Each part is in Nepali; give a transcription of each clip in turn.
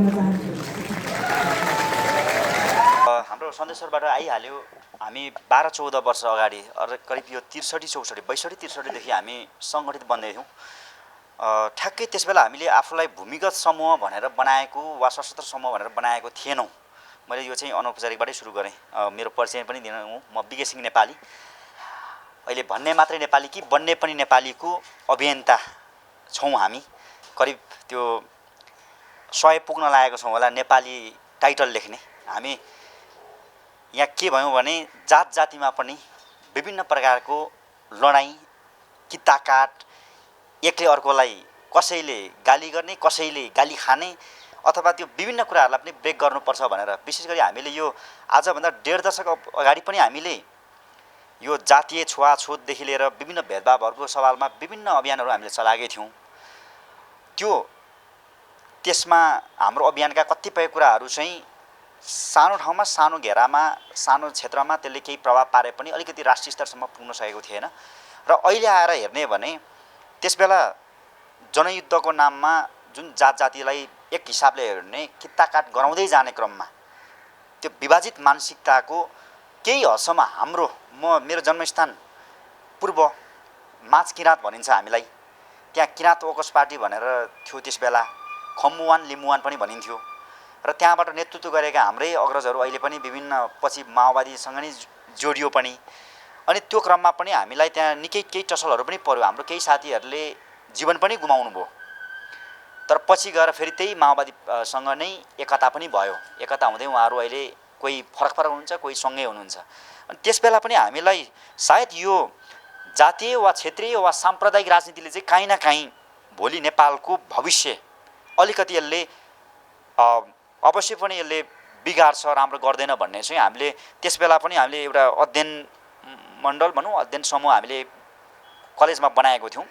भन्न चाहन्छु। हाम्रो सन्देशबाट आइहाल्यो। हामी 12-14 वर्ष अगाडि करिब यो 62-63देखि हामी सङ्गठित बन्दै थियौँ। ठ्याक्कै त्यसबेला हामीले आफूलाई भूमिगत समूह भनेर बनाएको वा सशस्त्र समूह भनेर बनाएको थिएनौँ। मैले यो चाहिँ अनौपचारिकबाटै सुरु गरेँ। मेरो परिचय पनि दिन हुँ, म विके सिंह नेपाली। अहिले भन्ने मात्रै नेपाली कि बन्ने पनि नेपालीको अभियन्ता छौँ हामी। करिब त्यो 100 पुग्न लागेको छौँ होला नेपाली टाइटल लेख्ने। हामी यहाँ के भयौँ भने जात जातिमा पनि विभिन्न प्रकारको लडाइँ, किताकाट, एकले अर्कोलाई कसैले गाली गर्ने, कसैले गाली खाने अथवा त्यो विभिन्न कुराहरूलाई पनि ब्रेक गर्नुपर्छ भनेर विशेष गरी हामीले यो आजभन्दा 1.5 दशक अगाडि पनि हामीले यो जातीय छुवाछुतदेखि लिएर विभिन्न भेदभावहरूको सवालमा विभिन्न अभियानहरू हामीले चलाएकै थियौँ। त्यसमा हाम्रो अभियानका कतिपय कुराहरू चाहिँ सानो ठाउँमा, सानो घेरामा, सानो क्षेत्रमा त्यसले केही प्रभाव पारे पनि अलिकति राष्ट्रिय स्तरसम्म पुग्न सकेको थिएन। र अहिले आएर हेर्ने भने त्यसबेला जनयुद्धको नाममा जुन जात जातिलाई एक हिसाबले हेर्ने किताकाट गराउँदै जाने क्रममा त्यो विभाजित मानसिकताको केही हदसम्म मेरो जन्मस्थान पूर्व माझ किराँत भनिन्छ हामीलाई। त्यहाँ किराँत ओकस पार्टी भनेर थियो त्यसबेला, खम्बुवान लिम्बुवान पनि भनिन्थ्यो। र त्यहाँबाट नेतृत्व गरेका हाम्रै अग्रजहरू अहिले पनि विभिन्न पछि माओवादीसँग नै जोडियो पनि। अनि त्यो क्रममा पनि हामीलाई त्यहाँ निकै केही टसलहरू पनि पर्यो। हाम्रो केही साथीहरूले जीवन पनि गुमाउनु भयो। तर पछि गएर फेरि त्यही माओवादीसँग नै एकता पनि भयो। एकता हुँदै उहाँहरू अहिले कोही फरक हुनुहुन्छ, कोही सँगै हुनुहुन्छ। अनि त्यसबेला पनि हामीलाई सायद यो जातीय वा क्षेत्रीय वा साम्प्रदायिक राजनीतिले चाहिँ काहीँ न काहीँ भोलि नेपालको भविष्य अलिकति यसले अवश्य पनि यसले बिगार्छ, राम्रो गर्दैन भन्ने चाहिँ हामीले त्यसबेला पनि हामीले एउटा अध्ययन मण्डल भनौँ, अध्ययन समूह हामीले कलेजमा बनाएको थियौँ।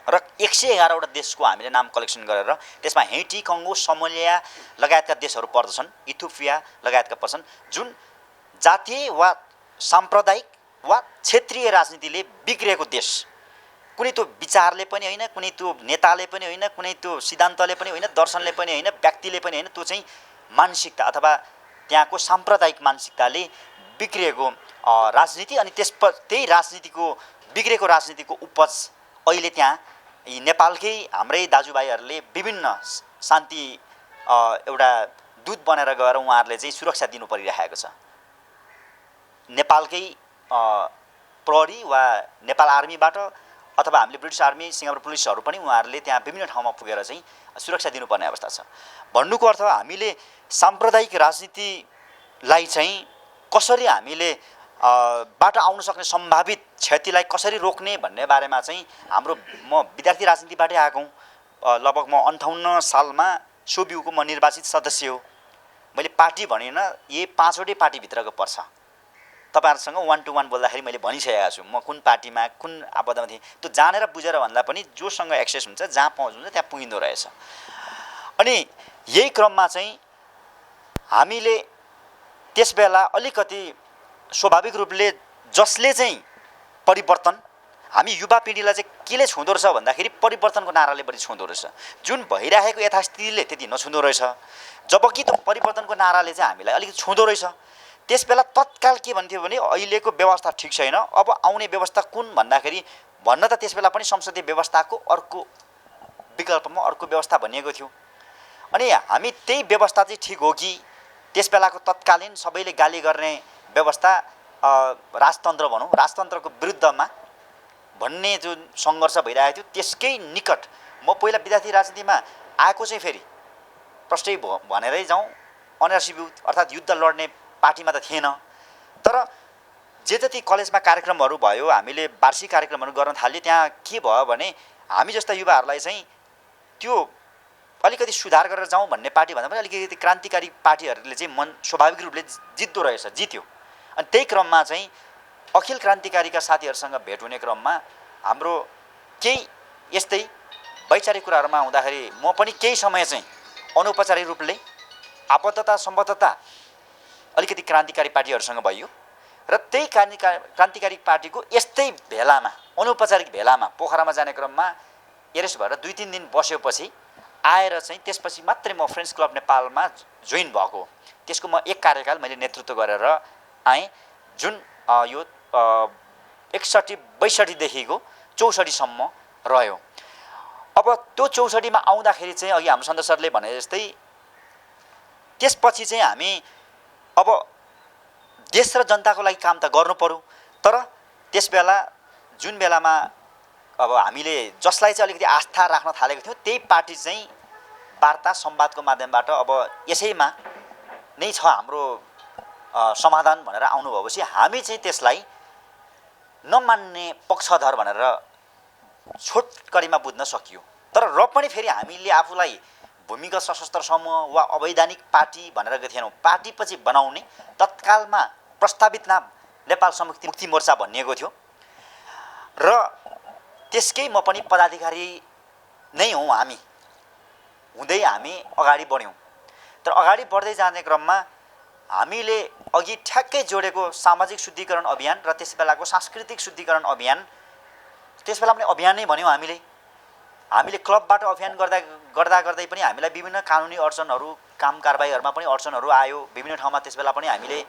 र 111वटा देशको हामीले नाम कलेक्सन गरेर त्यसमा हैटी, कङ्गो, सोमालिया लगायतका देशहरू पर्दछन्, इथियोपिया लगायतका पर्छन्, जुन जातीय वा साम्प्रदायिक वा क्षेत्रीय राजनीतिले बिग्रेको देश। कुनै त्यो विचारले पनि होइन, कुनै त्यो नेताले पनि होइन, कुनै त्यो सिद्धान्तले पनि होइन, दर्शनले पनि होइन, व्यक्तिले पनि होइन, त्यो चाहिँ मानसिकता अथवा त्यहाँको साम्प्रदायिक मानसिकताले बिग्रिएको राजनीति। अनि त्यही राजनीतिको बिग्रेको राजनीतिको उपज अहिले त्यहाँ यी नेपालकै हाम्रै दाजुभाइहरूले विभिन्न शान्ति एउटा दूत बनेर गएर उहाँहरूले चाहिँ सुरक्षा दिनु परिरहेको छ। नेपालकै प्रहरी वा नेपाल आर्मीबाट अथवा हामीले ब्रिटिस आर्मी, सिङ्गापुर पुलिसहरू पनि उहाँहरूले त्यहाँ विभिन्न ठाउँमा पुगेर चाहिँ सुरक्षा दिनुपर्ने अवस्था छ। भन्नुको अर्थ हामीले साम्प्रदायिक राजनीतिलाई चाहिँ कसरी हामीले बाट आउन सक्ने सम्भावित क्षतिलाई कसरी रोक्ने भन्ने बारेमा चाहिँ म विद्यार्थी राजनीतिबाटै आएको हुँ। लगभग म 58 सालमा सोबियुको म निर्वाचित सदस्य हो। मैले पार्टी भनेन, यही 5वटै पार्टीभित्रको पर्छ। तपाईँहरूसँग 1 to 1 बोल्दाखेरि मैले भनिसकेको छु म कुन पार्टीमा कुन आबद्धमा थिएँ। त्यो जानेर बुझेर भन्दा पनि जोसँग एक्सेस हुन्छ, जहाँ पहुँच हुन्छ त्यहाँ पुगिँदो रहेछ। अनि यही क्रममा चाहिँ हामीले त्यसबेला अलिकति स्वाभाविक रूपले जसले चाहिँ परिवर्तन, हामी युवा पिँढीलाई चाहिँ केले छुँदो रहेछ भन्दाखेरि परिवर्तनको नाराले बढी छुँदो रहेछ। जुन भइरहेको यथास्थितिले त्यति नछुँदो रहेछ, जबकि त्यो परिवर्तनको नाराले चाहिँ हामीलाई अलिकति छुँदो रहेछ। त्यसबेला तत्काल के भन्थ्यो भने अहिलेको व्यवस्था ठिक छैन, अब आउने व्यवस्था कुन भन्दाखेरि भन्न त त्यसबेला पनि संसदीय व्यवस्थाको अर्को विकल्पमा अर्को व्यवस्था भनिएको थियो। अनि हामी त्यही व्यवस्था चाहिँ ठिक हो कि त्यसबेलाको तत्कालीन सबैले गाली गर्ने व्यवस्था राजतन्त्र भनौँ, राजतन्त्रको विरुद्धमा भन्ने जुन सङ्घर्ष भइरहेको थियो त्यसकै निकट म पहिला विद्यार्थी राजनीतिमा आएको चाहिँ फेरि प्रष्टै भनेरै जाउँ, अनरसिप अर्थात् युद्ध लड्ने पार्टीमा त थिएन। तर जे जति कलेजमा कार्यक्रमहरू भयो, हामीले वार्षिक कार्यक्रमहरू गर्न थाल्यो, त्यहाँ के भयो भने हामी जस्ता युवाहरूलाई चाहिँ त्यो अलिकति सुधार गरेर जाउँ भन्ने पार्टी भन्दा पनि अलिकति क्रान्तिकारी पार्टीहरूले चाहिँ मन स्वाभाविक रूपले जित्यो। अनि त्यही क्रममा चाहिँ अखिल क्रान्तिकारीका साथीहरूसँग भेट हुने क्रममा हाम्रो केही यस्तै वैचारिक कुराहरूमा हुँदाखेरि म पनि केही समय चाहिँ अनौपचारिक रूपले आबद्धता सम्बद्धता अलिकति क्रान्तिकारी पार्टीहरूसँग भयो। र त्यही क्रान्तिकारी पार्टीको यस्तै भेलामा, अनौपचारिक भेलामा पोखरामा जाने क्रममा एरेस्ट भएर 2-3 दिन बसेपछि आएर चाहिँ त्यसपछि मात्रै म फ्रेन्ड्स क्लब नेपालमा जोइन भएको। त्यसको म एक कार्यकाल मैले नेतृत्व गरेर आएँ, जुन यो 61-62 देखिको 64 सम्म रह्यो। अब त्यो 64 मा आउँदाखेरि चाहिँ अघि हाम्रो सन्दीप सरले भने जस्तै त्यसपछि चाहिँ हामी अब देश र जनताको लागि काम त गर्नु पर्यो, तर त्यसबेला जुन बेलामा अब हामीले जसलाई चाहिँ अलिकति आस्था राख्न थालेको थियौँ त्यही पार्टी चाहिँ वार्ता संवादको माध्यमबाट अब यसैमा नै छ हाम्रो समाधान भनेर आउनु भएपछि हामी चाहिँ त्यसलाई नमान्ने पक्षधर भनेर छोटकरीमा बुझ्न सकियो। तर र पनि फेरि हामीले आफूलाई भूमिगत सशस्त्र समूह वा अवैधानिक पार्टी भनेर गएको थिएनौँ। पार्टी पछि बनाउने तत्कालमा प्रस्तावित नाम नेपाल मुक्ति मोर्चा भनिएको थियो र त्यसकै म पनि पदाधिकारी नै हौँ। हामी हुँदै हामी अगाडि बढ्यौँ। तर अगाडि बढ्दै जाने क्रममा हामीले अघि ठ्याक्कै जोडेको सामाजिक शुद्धिकरण अभियान र त्यस बेलाको सांस्कृतिक शुद्धिकरण अभियान, त्यस बेला पनि अभियान नै भन्यौँ हामीले क्लबबाट अभियान गर्दै पनि हामीलाई विभिन्न कानुनी अडचनहरू, काम कारबाहीहरूमा पनि अडचनहरू आयो। विभिन्न ठाउँमा त्यस बेला पनि हामीले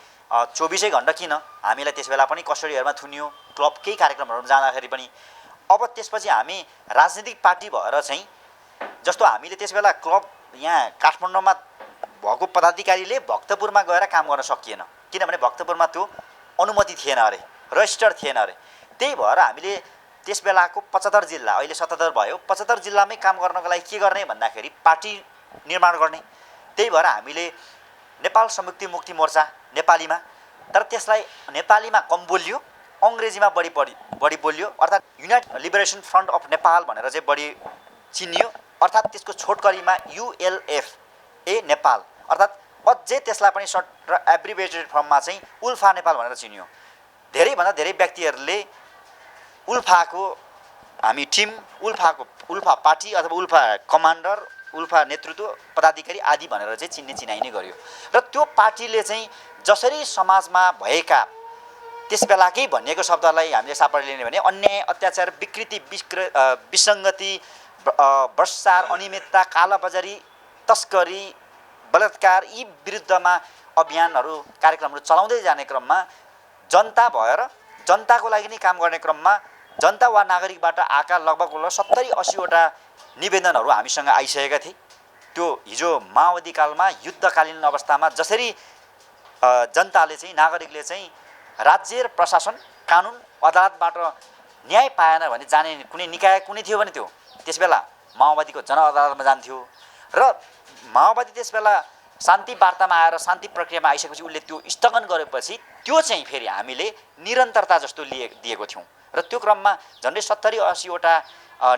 24 घण्टा किन हामीलाई त्यस बेला पनि कस्टडीहरूमा थुनियो, क्लबकै कार्यक्रमहरूमा जाँदाखेरि पनि। अब त्यसपछि हामी राजनीतिक पार्टी भएर चाहिँ जस्तो हामीले त्यस बेला क्लब यहाँ काठमाडौँमा भएको पदाधिकारीले भक्तपुरमा गएर काम गर्न सकिएन, किनभने भक्तपुरमा त्यो अनुमति थिएन अरे, रजिस्टर थिएन अरे। त्यही भएर हामीले त्यस बेलाको 75 जिल्ला, अहिले 77 भयो, 75 जिल्लामै काम गर्नको लागि के गर्ने भन्दाखेरि पार्टी निर्माण गर्ने। त्यही भएर हामीले नेपाल संयुक्त मुक्ति मोर्चा नेपालीमा, तर त्यसलाई नेपालीमा कम बोलियो, अङ्ग्रेजीमा बढी बोलियो, अर्थात् United liberation front of Nepal भनेर चाहिँ बढी चिनियो। अर्थात् त्यसको छोटकरीमा ULFA नेपाल, अर्थात् अझै त्यसलाई पनि सर्ट र एब्रिभिएटेड फर्ममा चाहिँ उल्फा नेपाल भनेर चिनियो। धेरैभन्दा धेरै व्यक्तिहरूले उल्फाको हामी टिम, उल्फा पार्टी अथवा उल्फा कमान्डर, उल्फा नेतृत्व पदाधिकारी आदि भनेर चाहिँ चिनाइने गर्यो। र त्यो पार्टीले चाहिँ जसरी समाजमा भएका त्यस बेलाकै भनिएको शब्दलाई हामीले सापड लिने भने अन्याय, अत्याचार, विकृति, विसङ्गति, भ्रष्टाचार, अनियमितता, कालाबजारी, तस्करी, बलात्कार यी विरुद्धमा अभियानहरू, कार्यक्रमहरू चलाउँदै जाने क्रममा जनता भएर जनताको लागि नै काम गर्ने क्रममा जनता वा नागरिकबाट आएका लगभग 70-80 वटा निवेदनहरू हामीसँग आइसकेका थिए। त्यो हिजो माओवादी कालमा युद्धकालीन अवस्थामा जसरी जनताले चाहिँ, नागरिकले चाहिँ राज्य र प्रशासन, कानुन, अदालतबाट न्याय पाएन भने जाने कुनै निकाय कुनै थियो भने त्यो त्यस बेला माओवादीको जनअदालतमा जान्थ्यो। र माओवादी त्यस बेला शान्ति वार्तामा आएर शान्ति प्रक्रियामा आइसकेपछि उसले त्यो स्थगन गरेपछि त्यो चाहिँ फेरि हामीले निरन्तरता जस्तो दिएको थियौँ। र त्यो क्रममा झन्डै 70-80 वटा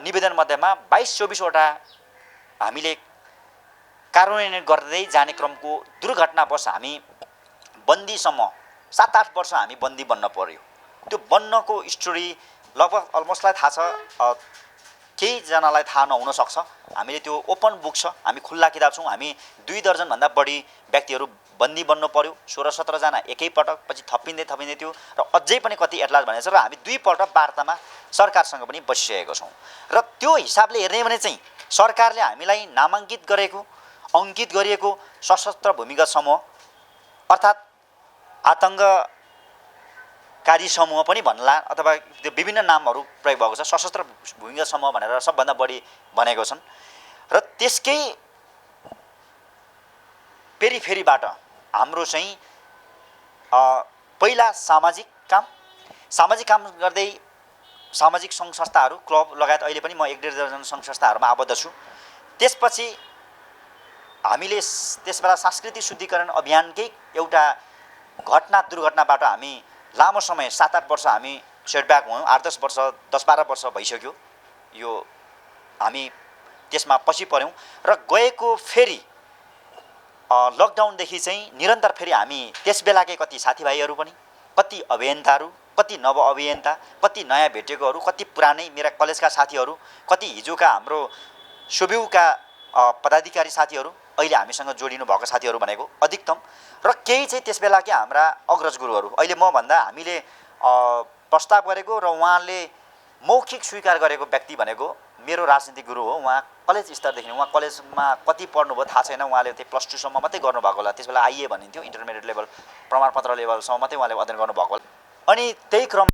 निवेदन मध्येमा 22-24 वटा हामीले कार्यान्वयन गर्दै जाने क्रमको दुर्घटनावश हामी बन्दीसम्म 7-8 वर्ष हामी बन्दी बन्न पर्यो। त्यो बन्नको स्टोरी लगभग अलमोस्टलाई थाहा छ, केहीजनालाई थाहा नहुन सक्छ। हामीले त्यो ओपन बुक छ, हामी खुल्ला किताब छौँ। हामी 2 दर्जनभन्दा बढी व्यक्तिहरू बन्दी बन्नु पर्यो, 16-17 जना एकैपटक, पछि थपिँदै थियो र अझै पनि कति एटलास भनेको छ। र हामी 2 पल्ट वार्तामा सरकारसँग पनि बसिसकेको छौँ। र त्यो हिसाबले हेर्ने भने चाहिँ सरकारले हामीलाई नामाङ्कित गरेको, अङ्कित गरिएको सशस्त्र भूमिगत समूह अर्थात् आतङ्ककारी समूह पनि भन्ला अथवा त्यो विभिन्न नामहरू प्रयोग भएको छ, सशस्त्र भूमिगत समूह भनेर सबभन्दा बढी भनेको छन्। र त्यसकै पेरिफेरीबाट हाम्रो चाहिँ पहिला सामाजिक काम गर्दै सामाजिक सङ्घ संस्थाहरू, क्लब लगायत अहिले पनि म 1-1.5 दर्जन सङ्घ संस्थाहरूमा आबद्ध छु। त्यसपछि हामीले त्यसबेला सांस्कृतिक शुद्धिकरण अभियानकै एउटा दुर्घटनाबाट हामी लामो समय 7-8 वर्ष हामी सेटब्याक भयौँ। 8-10 वर्ष, 10-12 वर्ष भइसक्यो यो हामी त्यसमा पछि पर्यौँ। र गएको फेरि लकडाउनदेखि चाहिँ निरन्तर फेरि हामी त्यस बेलाकै कति साथीभाइहरू पनि, कति अभियन्ताहरू, कति नव अभियन्ता, कति नयाँ भेटेकोहरू, कति पुरानै मेरा कलेजका साथीहरू, कति हिजोका हाम्रो सोब्युका पदाधिकारी साथीहरू, अहिले हामीसँग जोडिनु भएको साथीहरू भनेको अधिकतम, र केही चाहिँ त्यस बेलाकै हाम्रा अग्रज गुरुहरू, अहिले म भन्दा हामीले प्रस्ताव गरेको र उहाँले मौखिक स्वीकार गरेको व्यक्ति भनेको मेरो राजनीतिक गुरु हो। उहाँ कलेज स्तरदेखि उहाँ कलेजमा कति पढ्नुभयो थाहा छैन, उहाँले त्यही +2 सम्म मात्रै गर्नुभएको होला, त्यसबेला आइए भनिन्थ्यो, इन्टरमिडिएट लेभल प्रमाणपत्र लेभलसम्म मात्रै उहाँले अध्ययन गर्नुभएको होला। अनि त्यही क्रम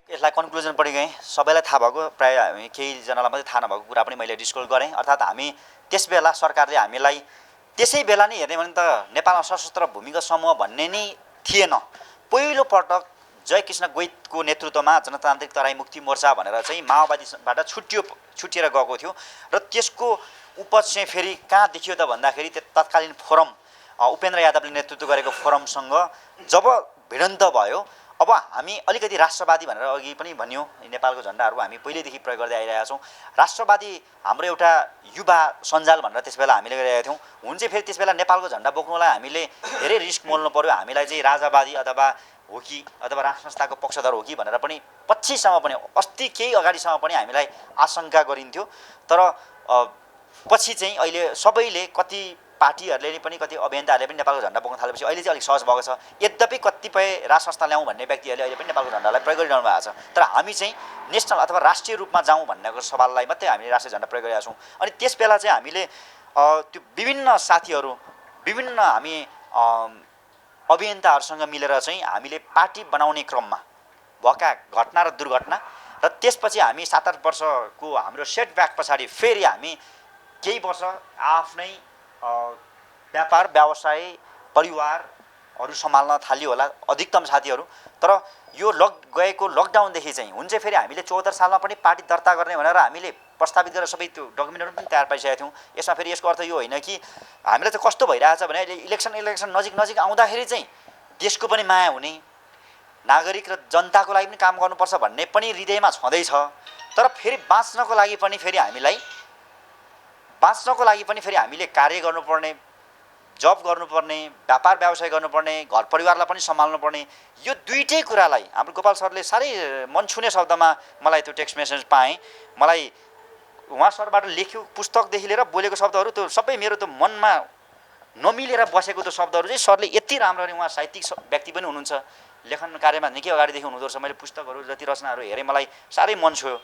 यसलाई कन्क्लुजनपट्टि गएँ। सबैलाई थाहा भएको, प्रायः हामी केहीजनालाई मात्रै थाहा नभएको कुरा पनि मैले डिस्क्लोज गरेँ। अर्थात् हामी त्यसबेला सरकारले हामीलाई त्यसै बेला नै हेर्ने भने त नेपालमा सशस्त्र भूमिगत समूह भन्ने नै थिएन। पहिलोपटक जयकृष्ण गोइतको नेतृत्वमा जनतान्त्रिक तराई मुक्ति मोर्चा भनेर चाहिँ माओवादीबाट छुटिएर गएको थियो र त्यसको उपज चाहिँ फेरि कहाँ देखियो त भन्दाखेरि त्यो तत्कालीन फोरम उपेन्द्र यादवले नेतृत्व गरेको फोरमसँग जब भिडन्त भयो, अब हामी अलिकति राष्ट्रवादी भनेर अघि पनि भन्यो, नेपालको झन्डाहरू हामी पहिल्यैदेखि प्रयोग गर्दै आइरहेका छौँ। राष्ट्रवादी हाम्रो एउटा युवा सञ्जाल भनेर त्यसबेला हामीले गरिरहेका थियौँ। हुन चाहिँ फेरि त्यसबेला नेपालको झन्डा बोक्नुलाई हामीले धेरै रिस्क मोल्नु पर्यो, हामीलाई चाहिँ राजावादी अथवा हो कि अथवा राष्ट्र संस्थाको पक्षधर हो कि भनेर पनि पछिसम्म पनि, अस्ति केही अगाडिसम्म पनि हामीलाई आशंका गरिन्थ्यो। तर पछि चाहिँ अहिले सबैले, कति पार्टीहरूले पनि, कति अभियन्ताहरूले पनि नेपालको झन्डा बोक्न थालेपछि अहिले चाहिँ अलिक सहज भएको छ। यद्यपि कतिपय राष्ट्र संस्था ल्याउँ भन्ने व्यक्तिहरूले अहिले पनि नेपालको झन्डालाई प्रयोग गरिरहनु भएको छ। तर हामी चाहिँ नेसनल अथवा राष्ट्रिय रूपमा जाउँ भन्नेको सवाललाई मात्रै हामीले राष्ट्रिय झन्डा प्रयोग गरिरहेका छौँ। अनि त्यसबेला चाहिँ हामीले त्यो विभिन्न साथीहरू, विभिन्न हामी अभियन्ताहरूसँग मिलेर चाहिँ हामीले पार्टी बनाउने क्रममा भएका घटना र दुर्घटना र त्यसपछि हामी 7-8 वर्षको हाम्रो सेटब्याक पछाडि फेरि हामी केही वर्ष आफ्नै व्यापार व्यवसाय परिवारहरू सम्हाल्न थाल्यो होला अधिकतम साथीहरू। तर यो गएको लकडाउनदेखि चाहिँ हुन्छ फेरि हामीले 74 सालमा पनि पार्टी दर्ता गर्ने भनेर हामीले प्रस्तावित गरेर सबै त्यो डकुमेन्टहरू पनि तयार पारिसकेका थियौँ। यसमा फेरि यसको अर्थ यो होइन कि हामीलाई चाहिँ कस्तो भइरहेछ भने अहिले इलेक्सन नजिक आउँदाखेरि चाहिँ देशको पनि माया हुने, नागरिक र जनताको लागि पनि काम गर्नुपर्छ भन्ने पनि हृदयमा छँदैछ। तर फेरि बाँच्नको लागि पनि फेरि हामीले कार्य गर्नुपर्ने, जब गर्नुपर्ने, व्यापार व्यवसाय गर्नुपर्ने, घर परिवारलाई पनि सम्हाल्नुपर्ने, यो दुईटै कुरालाई हाम्रो गोपाल सरले साह्रै मन छुने शब्दमा मलाई त्यो टेक्स्ट मेसेज पाएँ। मलाई उहाँ सरबाट लेख्यो पुस्तकदेखि लिएर बोलेको शब्दहरू त्यो सबै मेरो त्यो मनमा नमिलेर बसेको त्यो शब्दहरू चाहिँ सरले यति राम्ररी, उहाँ साहित्यिक व्यक्ति पनि हुनुहुन्छ, लेखन कार्यमा निकै अगाडिदेखि हुनुहुँदो रहेछ। मैले पुस्तकहरू जति रचनाहरू हेरेँ मलाई साह्रै मन छोयो।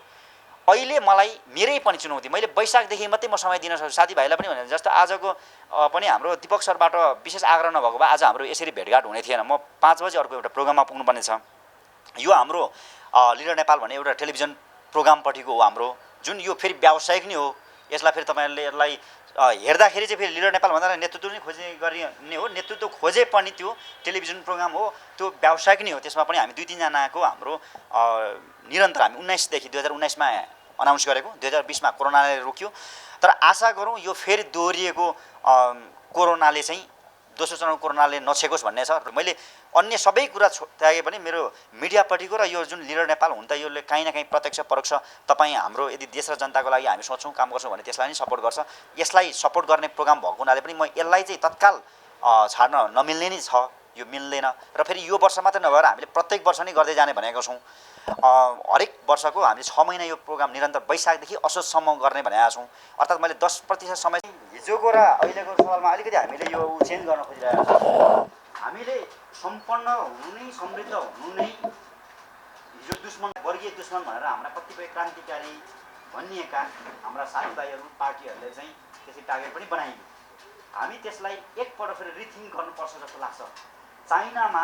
अहिले मलाई मेरै पनि चुनौती, मैले वैशाखदेखि मात्रै म समय दिन सक्छु। साथीभाइलाई पनि भने जस्तो आजको पनि हाम्रो दिपक सरबाट विशेष आग्रह नभएको भए आज हाम्रो यसरी भेटघाट हुने थिएन। म 5 बजे अर्को एउटा प्रोग्राममा पुग्नुपर्ने छ। यो हाम्रो लिडर नेपाल भन्ने एउटा टेलिभिजन प्रोग्रामपट्टिको हो हाम्रो, जुन यो फेरि व्यावसायिक नै हो। यसलाई फेरि तपाईँहरूले यसलाई हेर्दाखेरि चाहिँ फेरि लिडर नेपाल भन्दा नेतृत्व नै खोज्ने गर्ने हो। नेतृत्व खोजे पनि त्यो टेलिभिजन प्रोग्राम हो, त्यो व्यावसायिक नै हो। त्यसमा पनि हामी 2-3 जनाको हाम्रो निरन्तर हामी 2019मा अनाउन्स गरेको, 2020मा कोरोनाले रोक्यो। तर आशा गरौँ यो फेरि दोहोरिएको कोरोनाले चाहिँ, दोस्रो चरण कोरोनाले नछेकोस् भन्ने छ। मैले अन्य सबै कुरा त्यागे पनि मेरो मिडियापट्टिको र यो जुन लिडर नेपाल हुन त यसले काहीँ न काहीँ प्रत्यक्ष परोक्ष तपाईँ हाम्रो यदि देश र जनताको लागि हामी सोच्छौँ, काम गर्छौँ भने त्यसलाई नै सपोर्ट गर्छ। यसलाई सपोर्ट गर्ने प्रोग्राम भएको हुनाले पनि म यसलाई चाहिँ तत्काल छाड्न नमिल्ने नै छ, यो मिल्दैन। र फेरि यो वर्ष मात्रै नभएर हामीले प्रत्येक वर्ष नै गर्दै जाने भनेको छौँ। हरेक वर्षको हामीले 6 महिना यो प्रोग्राम निरन्तर वैशाखदेखि असोजसम्म गर्ने भनेका छौँ। अर्थात् मैले 10% समय हिजोको र अहिलेको सवालमा अलिकति हामीले यो चेन्ज गर्न खोजिरहेका छौँ। हामीले सम्पन्न हुनु नै, समृद्ध हुनु नै, हिजो दुश्मन, वर्गीय दुश्मन भनेर हाम्रा कतिपय क्रान्तिकारी भनिएका हाम्रा साथीभाइहरू, पार्टीहरूले चाहिँ त्यसरी टार्गेट पनि बनाइयो। हामी त्यसलाई एकपल्ट फेरि रिथिङ्क गर्नुपर्छ जस्तो लाग्छ। चाइनामा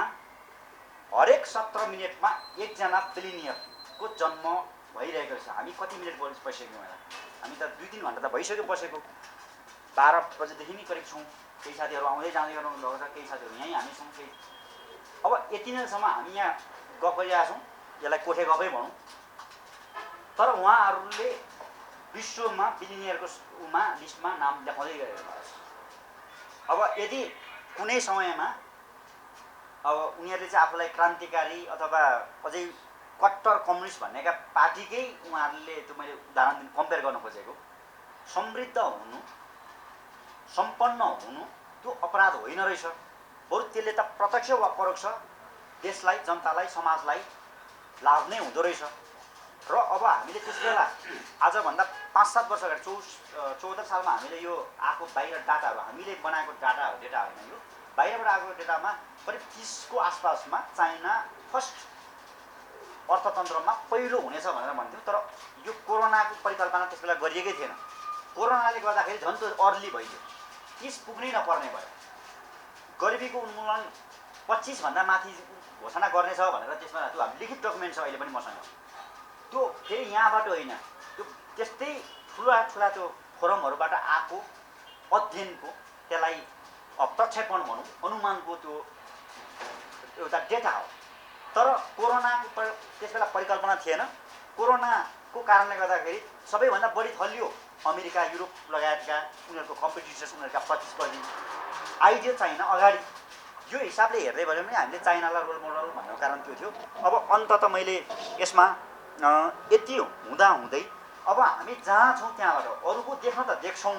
हरेक 17 मिनटमा एकजना बिलिनियरको जन्म भइरहेको छ। हामी कति मिनट बसिसक्यौँ होला? हामी त 2-3 घन्टा त भइसक्यो बसेको। 12 बजेदेखि नै करिब छौँ। केही साथीहरू आउँदै जाँदै गर्नुभएको छ, केही साथीहरू यहीँ हामी छौँ। केही अब यति नैसम्म हामी यहाँ गफ गरिरहेका छौँ, यसलाई कोठे गफै भनौँ। तर उहाँहरूले विश्वमा बिलिनियरको लिस्टमा नाम लेखाउँदै गएको छ। अब यदि कुनै समयमा अब उनीहरूले चाहिँ आफूलाई क्रान्तिकारी अथवा अझै कट्टर कम्युनिस्ट भन्नेका पार्टीकै उहाँहरूले, त्यो मैले उदाहरण कम्पेयर गर्न खोजेको, समृद्ध हुनु, सम्पन्न हुनु त्यो अपराध होइन रहेछ। बरु त्यसले त प्रत्यक्ष वा परोक्ष देशलाई, जनतालाई, समाजलाई लाभ नै हुँदो रहेछ। र अब हामीले त्यसबेला आजभन्दा 5-7 वर्ष अगाडि 74 सालमा हामीले यो आएको बाहिर डाटाहरू, हामीले बनाएको डेटा होइन, यो बाहिरबाट आएको डेटामा करिब 30 को आसपासमा चाइना फर्स्ट अर्थतन्त्रमा पहिलो हुनेछ भनेर भन्थ्यौँ। तर यो कोरोनाको परिकल्पना त्यसबेला गरिएकै थिएन। कोरोनाले गर्दाखेरि झन् त्यो अर्ली भइदियो, 30 पुग्नै नपर्ने भयो। गरिबीको उन्मूलन 25 भन्दा माथि घोषणा गर्नेछ भनेर त्यसमा त्यो लिखित डकुमेन्ट छ अहिले पनि मसँग। त्यो फेरि यहाँबाट होइन, त्यो त्यस्तै ठुला त्यो फोरमहरूबाट आएको अध्ययनको त्यसलाई प्रक्षेपण भनौँ अनुमानको त्यो एउटा डेटा हो। तर कोरोनाको त्यस बेला परिकल्पना थिएन। कोरोनाको कारणले गर्दाखेरि सबैभन्दा बढी थलियो अमेरिका, युरोप लगायतका उनीहरूको कम्पिटिटर्स, उनीहरूका प्रतिस्पर्धी आइडियो चाइना अगाडि। यो हिसाबले हेर्दै भयो भने हामीले चाइनालाई रोल मोडल भन्ने कारण त्यो थियो। अब अन्तत मैले यसमा यति हुँदाहुँदै अब हामी जहाँ छौँ त्यहाँबाट अरूको देख्न त देख्छौँ।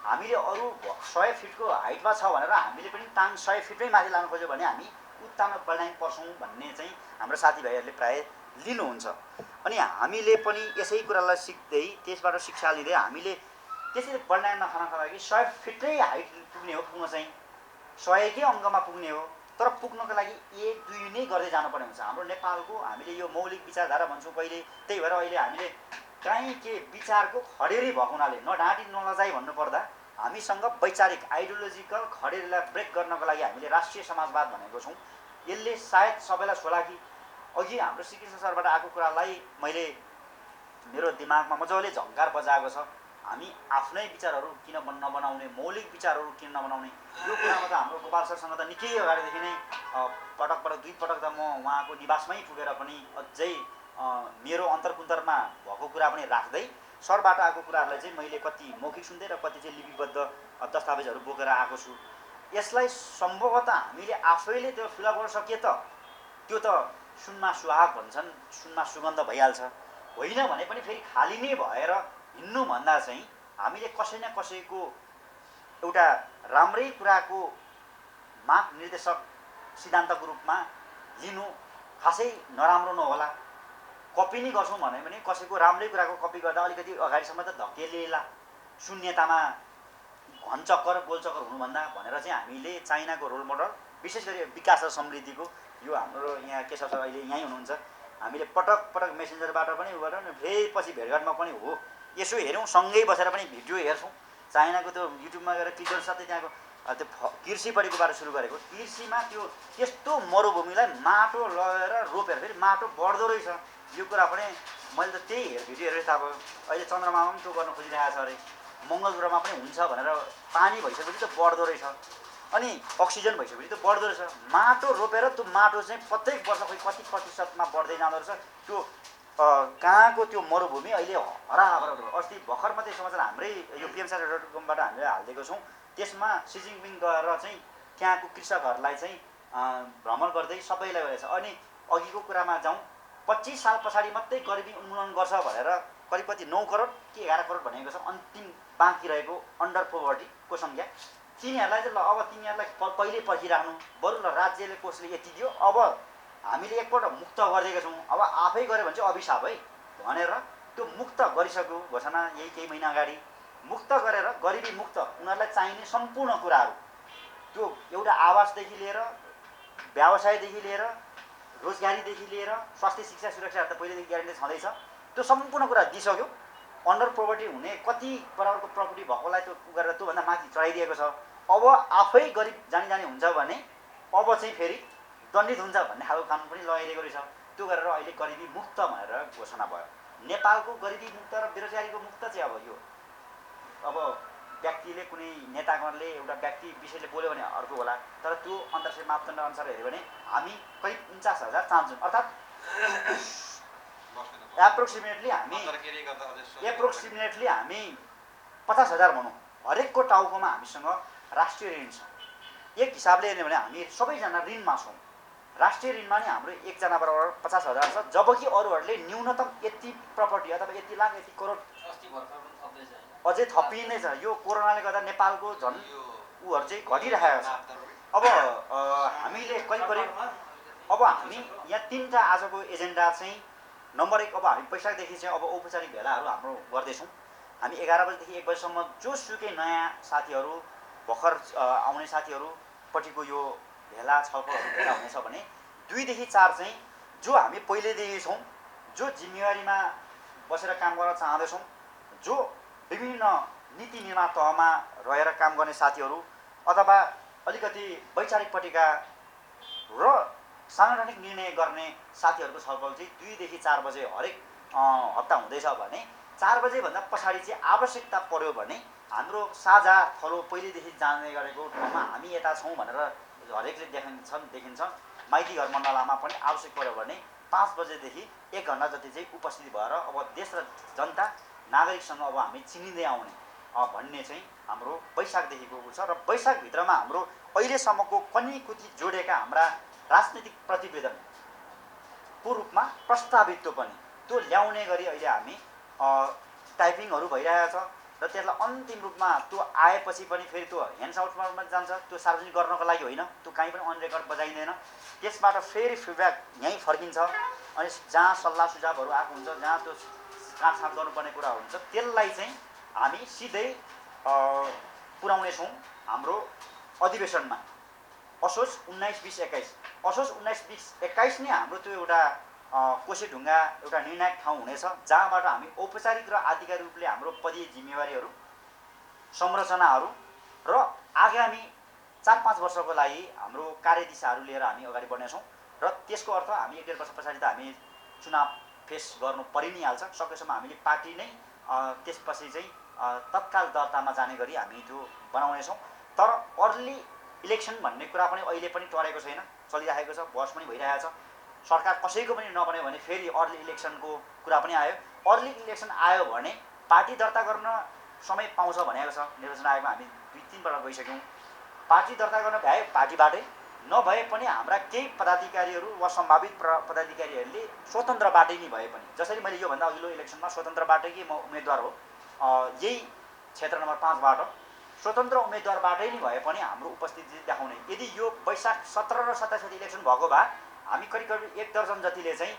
हामीले अरू 100 फिटको हाइटमा छ भनेर हामीले पनि टाङ 100 फिटमै माथि लानु खोज्यो भने हामी उत्तानो बढाइ पर्छौँ भन्ने चाहिँ हाम्रो साथीभाइहरूले प्राय लिनुहुन्छ। अनि हामीले पनि यसै कुरालाई सिक्दै त्यसबाट शिक्षा लिँदै हामीले त्यसरी बढाइ नखानको लागि 100 फिटै हाइट पुग्ने हो, पुग्न चाहिँ 100कै अङ्कमा पुग्ने हो। तर पुग्नको लागि 1-2 नै गर्दै जानुपर्ने हुन्छ। हाम्रो नेपालको हामीले यो मौलिक विचारधारा भन्छौँ कहिले, त्यही भएर अहिले हामीले काहीँ के विचारको खडेरी भएको हुनाले नढाँटी नलजाई भन्नुपर्दा हामीसँग वैचारिक आइडियोलोजिकल खडेरीलाई ब्रेक गर्नको लागि हामीले राष्ट्रिय समाजवाद भनेको छौँ। यसले सायद सबैलाई छोला कि अघि हाम्रो श्रीकृष्ण सरबाट आएको कुरालाई मैले मेरो दिमागमा मजाले झङ्कार बजाएको छ। हामी आफ्नै विचारहरू किन नबनाउने, मौलिक विचारहरू किन नबनाउने, यो कुरामा त हाम्रो गोपाल सरसँग त निकै अगाडिदेखि नै पटक 2 पटक त म उहाँको निवासमै पुगेर पनि अझै मेरो अन्तर्कुन्तरमा भएको कुरा पनि राख्दै सरबाट आएको कुराहरूलाई चाहिँ मैले कति मौखिक सुन्दै र कति चाहिँ लिपिबद्ध दस्तावेजहरू बोकेर आएको छु। यसलाई सम्भवतः हामीले आफैले त्यो फिलअप गर्न सके त त्यो त सुनमा सुहाग भन्छन्, सुनमा सुगन्ध भइहाल्छ। होइन भने पनि फेरि खाली नै भएर हिँड्नुभन्दा चाहिँ हामीले कसै न कसैको एउटा राम्रै कुराको मार्ग निर्देशक सिद्धान्तको रूपमा लिनु खासै नराम्रो नहोला। कपी नै गर्छौँ भने पनि कसैको राम्रै कुराको कपी गर्दा अलिकति अगाडिसम्म त धकेलिएला, शून्यतामा घनचक्कर गोलचक्कर हुनुभन्दा भनेर चाहिँ हामीले चाइनाको रोल मोडल, विशेष गरी विकास र समृद्धिको यो हाम्रो यहाँ केशव सर अहिले यहीँ हुनुहुन्छ, हामीले पटक मेसेन्जरबाट पनि उबाट फेरि पछि भेटघाटमा पनि हो यसो हेऱ्यौँ, सँगै बसेर पनि भिडियो हेर्छौँ। चाइनाको त्यो युट्युबमा गएर क्लिक गर्नु साथै त्यहाँको त्यो कृषिपट्टिकोबाट सुरु गरेको, कृषिमा त्यो त्यस्तो मरुभूमिलाई माटो लगेर रोपेर फेरि माटो बढ्दो रहेछ। यो कुरा पनि मैले त त्यही भिडियो हेरेर थाहा भयो। अहिले चन्द्रमामा पनि त्यो गर्न खोजिरहेको छ अरे, मङ्गल ग्रहमा पनि हुन्छ भनेर पानी भइसकेपछि त बढ्दो रहेछ, अनि अक्सिजन भइसकेपछि त बढ्दो रहेछ। माटो रोपेर त्यो माटो चाहिँ प्रत्येक वर्ष खोइ कति प्रतिशतमा बढ्दै जाँदो रहेछ। त्यो कहाँको त्यो मरुभूमि अहिले हराभरा। अस्ति भर्खर मात्रै समाचार हाम्रै यो pmsat.com-बाट हामीले हालिदिएको छौँ। त्यसमा सी जिनपिङ गएर चाहिँ त्यहाँको कृषकहरूलाई चाहिँ भ्रमण गर्दै सबैलाई गरेछ। अनि अघिको कुरामा जाउँ, 25 साल पछाडि मात्रै गरिबी उन्मूलन गर्छ भनेर करिब कति 9 करोड कि 11 करोड भनेको छ अन्तिम बाँकी रहेको अन्डर पोभर्टीको सङ्ख्या। तिनीहरूलाई चाहिँ ल अब तिनीहरूलाई पहिले पर्खिराख्नु, बरु ल राज्यले कोषले यति दियो, अब हामीले एकपल्ट मुक्त गरिदिएका छौँ, अब आफै गऱ्यो भने चाहिँ अभिशाप है भनेर त्यो मुक्त गरिसक्यो घोषणा यही केही महिना अगाडि। मुक्त गरेर गरिबी मुक्त उनीहरूलाई चाहिने सम्पूर्ण कुराहरू, त्यो एउटा आवासदेखि लिएर व्यवसायदेखि लिएर रोजगारीदेखि लिएर स्वास्थ्य शिक्षा सुरक्षा त पहिलेदेखि ग्यारेन्टी छँदैछ, त्यो सम्पूर्ण कुरा दिइसक्यो। अन्डर प्रोपर्टी हुने कति बराबरको प्रपर्टी भएकोलाई त्यो गरेर त्योभन्दा माथि चढाइदिएको छ। अब आफै गरिब जानी हुन्छ भने अब चाहिँ फेरि दण्डित हुन्छ भन्ने खालको कानुन पनि लगाइदिएको रहेछ। त्यो गरेर अहिले गरिबी मुक्त भनेर घोषणा भयो। नेपालको गरिबी मुक्त र बेरोजगारीको मुक्त चाहिँ अब यो अब व्यक्तिले कुनै नेतागणले एउटा व्यक्ति विषयले बोल्यो भने अर्को होला, तर त्यो अन्तर्राष्ट्रिय मापदण्ड अनुसार हेऱ्यो भने हामी करिब 49,000 चाहन्छौँ, अर्थात् एप्रोक्सिमेटली हामी 50,000 भनौँ हरेकको टाउकोमा हामीसँग राष्ट्रिय ऋण छ। एक हिसाबले हेर्ने भने हामी सबैजना ऋणमा छौँ। राष्ट्रिय ऋणमा नि हाम्रो एकजना बराबर 50,000 छ, जबकि अरूहरूले न्यूनतम यति प्रपर्टी अथवा यति लाख यति करोड अझै थपिँदै छ। यो कोरोनाले गर्दा नेपालको झन् उहरू चाहिँ घटिरहेको छ। अब हामीले करिब अब हामी यहाँ 3टा आजको एजेन्डा चाहिँ नम्बर 1, अब हामी पैसादेखि चाहिँ अब औपचारिक भेलाहरू हाम्रो गर्दैछौँ। हामी 11 बजेदेखि 1 बजेसम्म जोसुकै नयाँ साथीहरू भर्खर आउने साथीहरूपट्टिको यो भेला छलफलहरू भेला हुनेछ भने 2 देखि 4 चाहिँ जो हामी पहिलेदेखि छौँ, जो जिम्मेवारीमा बसेर काम गर्न चाहँदैछौँ, जो विभिन्न नीति निर्माण तहमा रहेर काम गर्ने साथीहरू अथवा अलिकति वैचारिकपट्टिका र साङ्गठनिक निर्णय गर्ने साथीहरूको छलफल चाहिँ 2 देखि 4 बजे हरेक हप्ता हुँदैछ भने 4 बजेभन्दा पछाडि चाहिँ आवश्यकता पर्यो भने हाम्रो साझा थलो पहिलेदेखि जान्ने गरेको ठाउँमा हामी यता छौँ भनेर हरेकले देखिन्छ माइती घर मण्डलामा पनि आवश्यक पर्यो भने 5 बजेदेखि 1 घण्टा जति चाहिँ उपस्थिति भएर अब देश र जनता नागरिकसँग अब हामी चिनिँदै आउने भन्ने चाहिँ हाम्रो वैशाखदेखिको छ र वैशाखभित्रमा हाम्रो अहिलेसम्मको कनीकुती जोडेका हाम्रा राजनीतिक प्रतिवेदनको रूपमा प्रस्तावित पनि त्यो ल्याउने गरी अहिले हामी टाइपिङहरू भइरहेछ र त्यसलाई अन्तिम रूपमा त्यो आएपछि पनि फेरि त्यो ह्यान्ड्स आउटमा जान्छ। त्यो सार्वजनिक गर्नको लागि होइन, त्यो कहीँ पनि अन रेकर्ड बजाइँदैन। त्यसबाट फेरि फिडब्याक यहीँ फर्किन्छ अनि जहाँ सल्लाह सुझावहरू आएको हुन्छ, जहाँ त्यो काटछाँट गर्नुपर्ने कुरा हुन्छ, त्यसलाई चाहिँ हामी सिधै पुर्याउनेछौँ हाम्रो अधिवेशनमा असोज 19-20-21। असोज 19-20-21 नै हाम्रो त्यो एउटा कोसेढुङ्गा एउटा निर्णायक ठाउँ हुनेछ, जहाँबाट हामी औपचारिक र आधिकारिक रूपले हाम्रो पदीय जिम्मेवारीहरू, संरचनाहरू र आगामी 4-5 वर्षको लागि हाम्रो कार्यदिशाहरू लिएर हामी अगाडि बढ्नेछौँ। र त्यसको अर्थ हामी 1-1.5 वर्ष पछाडि त हामी चुनाव फेस गर्नु परि नै हाल्छ। सकेसम्म हामीले पार्टी नै त्यसपछि चाहिँ तत्काल दर्तामा जाने गरी हामी त्यो बनाउनेछौँ। तर अर्ली इलेक्सन भन्ने कुरा पनि अहिले पनि टरेको छैन, चलिरहेको छ, बहस पनि भइरहेको छ। सरकार कसैको पनि नबन्यो भने फेरि अर्ली इलेक्सनको कुरा पनि आयो। अर्ली इलेक्सन आयो भने पार्टी दर्ता गर्न समय पाउँछ भनेको छ निर्वाचन आयोगमा। हामी 2-3 पल्ट गइसक्यौँ। पार्टी दर्ता गर्न भए पार्टीबाटै, नभए पनि हाम्रा केही पदाधिकारीहरू वा सम्भावित पदाधिकारीहरूले स्वतन्त्रबाटै नै भए पनि, जसरी मैले योभन्दा अघिल्लो इलेक्सनमा स्वतन्त्रबाटै म उम्मेदवार हो, यही क्षेत्र नम्बर 5बाट स्वतन्त्र उम्मेदवारबाटै नै भए पनि हाम्रो उपस्थिति देखाउने। यदि यो वैशाख 17 र 27 गते इलेक्सन भएको भए हामी करिब 1 दर्जन जतिले चाहिँ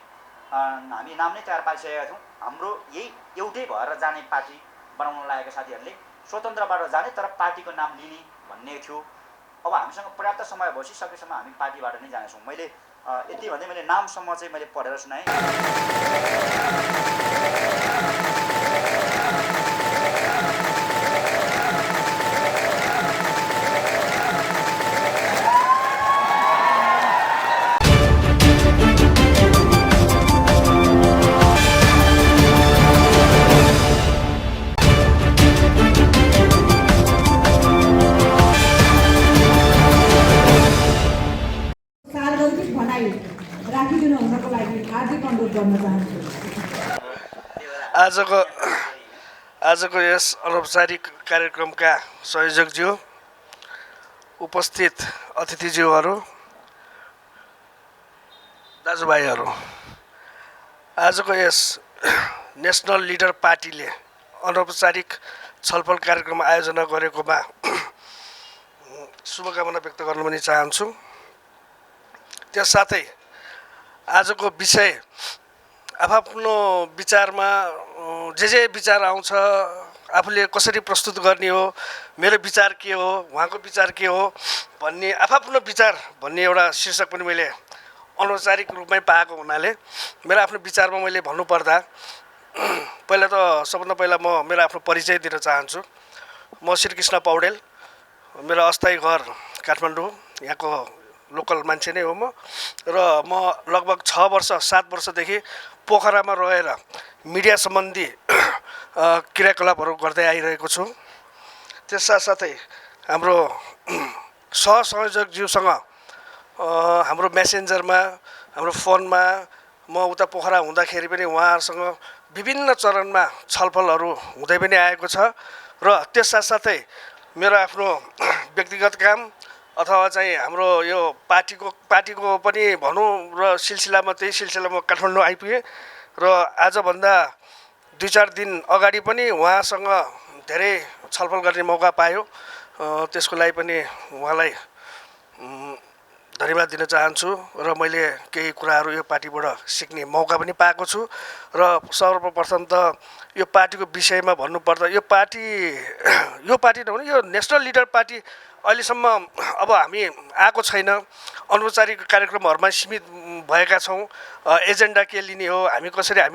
हामी नाम नै तयार पारिसकेका थियौँ। हाम्रो यही एउटै भएर जाने पार्टी बनाउन लागेका साथीहरूले स्वतन्त्रबाट जाने तर पार्टीको नाम लिने भन्ने थियो। अब हामीसँग पर्याप्त समय भएपछि सकेसम्म हामी पार्टीबाट नै जानेछौँ। मैले यति भन्दै मैले नामसम्म चाहिँ मैले पढेर सुनाएँ। आजको यस अनौपचारिक कार्यक्रमका संयोजकज्यू, उपस्थित अतिथिज्यूहरू, दाजुभाइहरू, आजको यस नेसनल लिडर पार्टीले अनौपचारिक छलफल कार्यक्रम आयोजना गरेकोमा शुभकामना व्यक्त गर्न पनि चाहन्छु। त्यससाथै आजको विषय आफ्नो विचारमा जे विचार आउँछ आफूले कसरी प्रस्तुत गर्ने हो, मेरो विचार के हो, उहाँको विचार के हो भन्ने आफ्नो विचार भन्ने एउटा शीर्षक पनि मैले अनौपचारिक रूपमै पाएको हुनाले मेरो आफ्नो विचारमा मैले भन्नुपर्दा पहिला त सबभन्दा पहिला म मेरो आफ्नो परिचय दिन चाहन्छु। म श्रीकृष्ण पौडेल, मेरो अस्थायी घर काठमाडौँ, यहाँको लोकल मान्छे नै हो म। र म लगभग 7 वर्षदेखि पोखरामा रहेर मिडिया सम्बन्धी क्रियाकलापहरू गर्दै आइरहेको छु। त्यस साथसाथै हाम्रो सहसंयोजकज्यूसँग हाम्रो मेसेन्जरमा, हाम्रो फोनमा म उता पोखरा हुँदाखेरि पनि उहाँहरूसँग विभिन्न चरणमा छलफलहरू हुँदै पनि आएको छ। र त्यस साथसाथै मेरो आफ्नो व्यक्तिगत काम अथवा चाहिँ हाम्रो यो पार्टीको पनि भनौँ र त्यही सिलसिलामा काठमाडौँ आइपुगेँ। र आजभन्दा 2-4 दिन अगाडि पनि उहाँसँग धेरै छलफल गर्ने मौका पायो। त्यसको लागि पनि उहाँलाई धन्यवाद दिन चाहन्छु। र मैले केही कुराहरू यो पार्टीबाट सिक्ने मौका पनि पाएको छु। र सर्वप्रथम त यो पार्टीको विषयमा भन्नुपर्दा यो पार्टी नभने यो नेसनल लिडर पार्टी अहिलेसम्म अब हामी आएको छैन, अनौपचारिक कार्यक्रमहरूमा सीमित भएका छौँ। एजेन्डा के लिने हो, हामी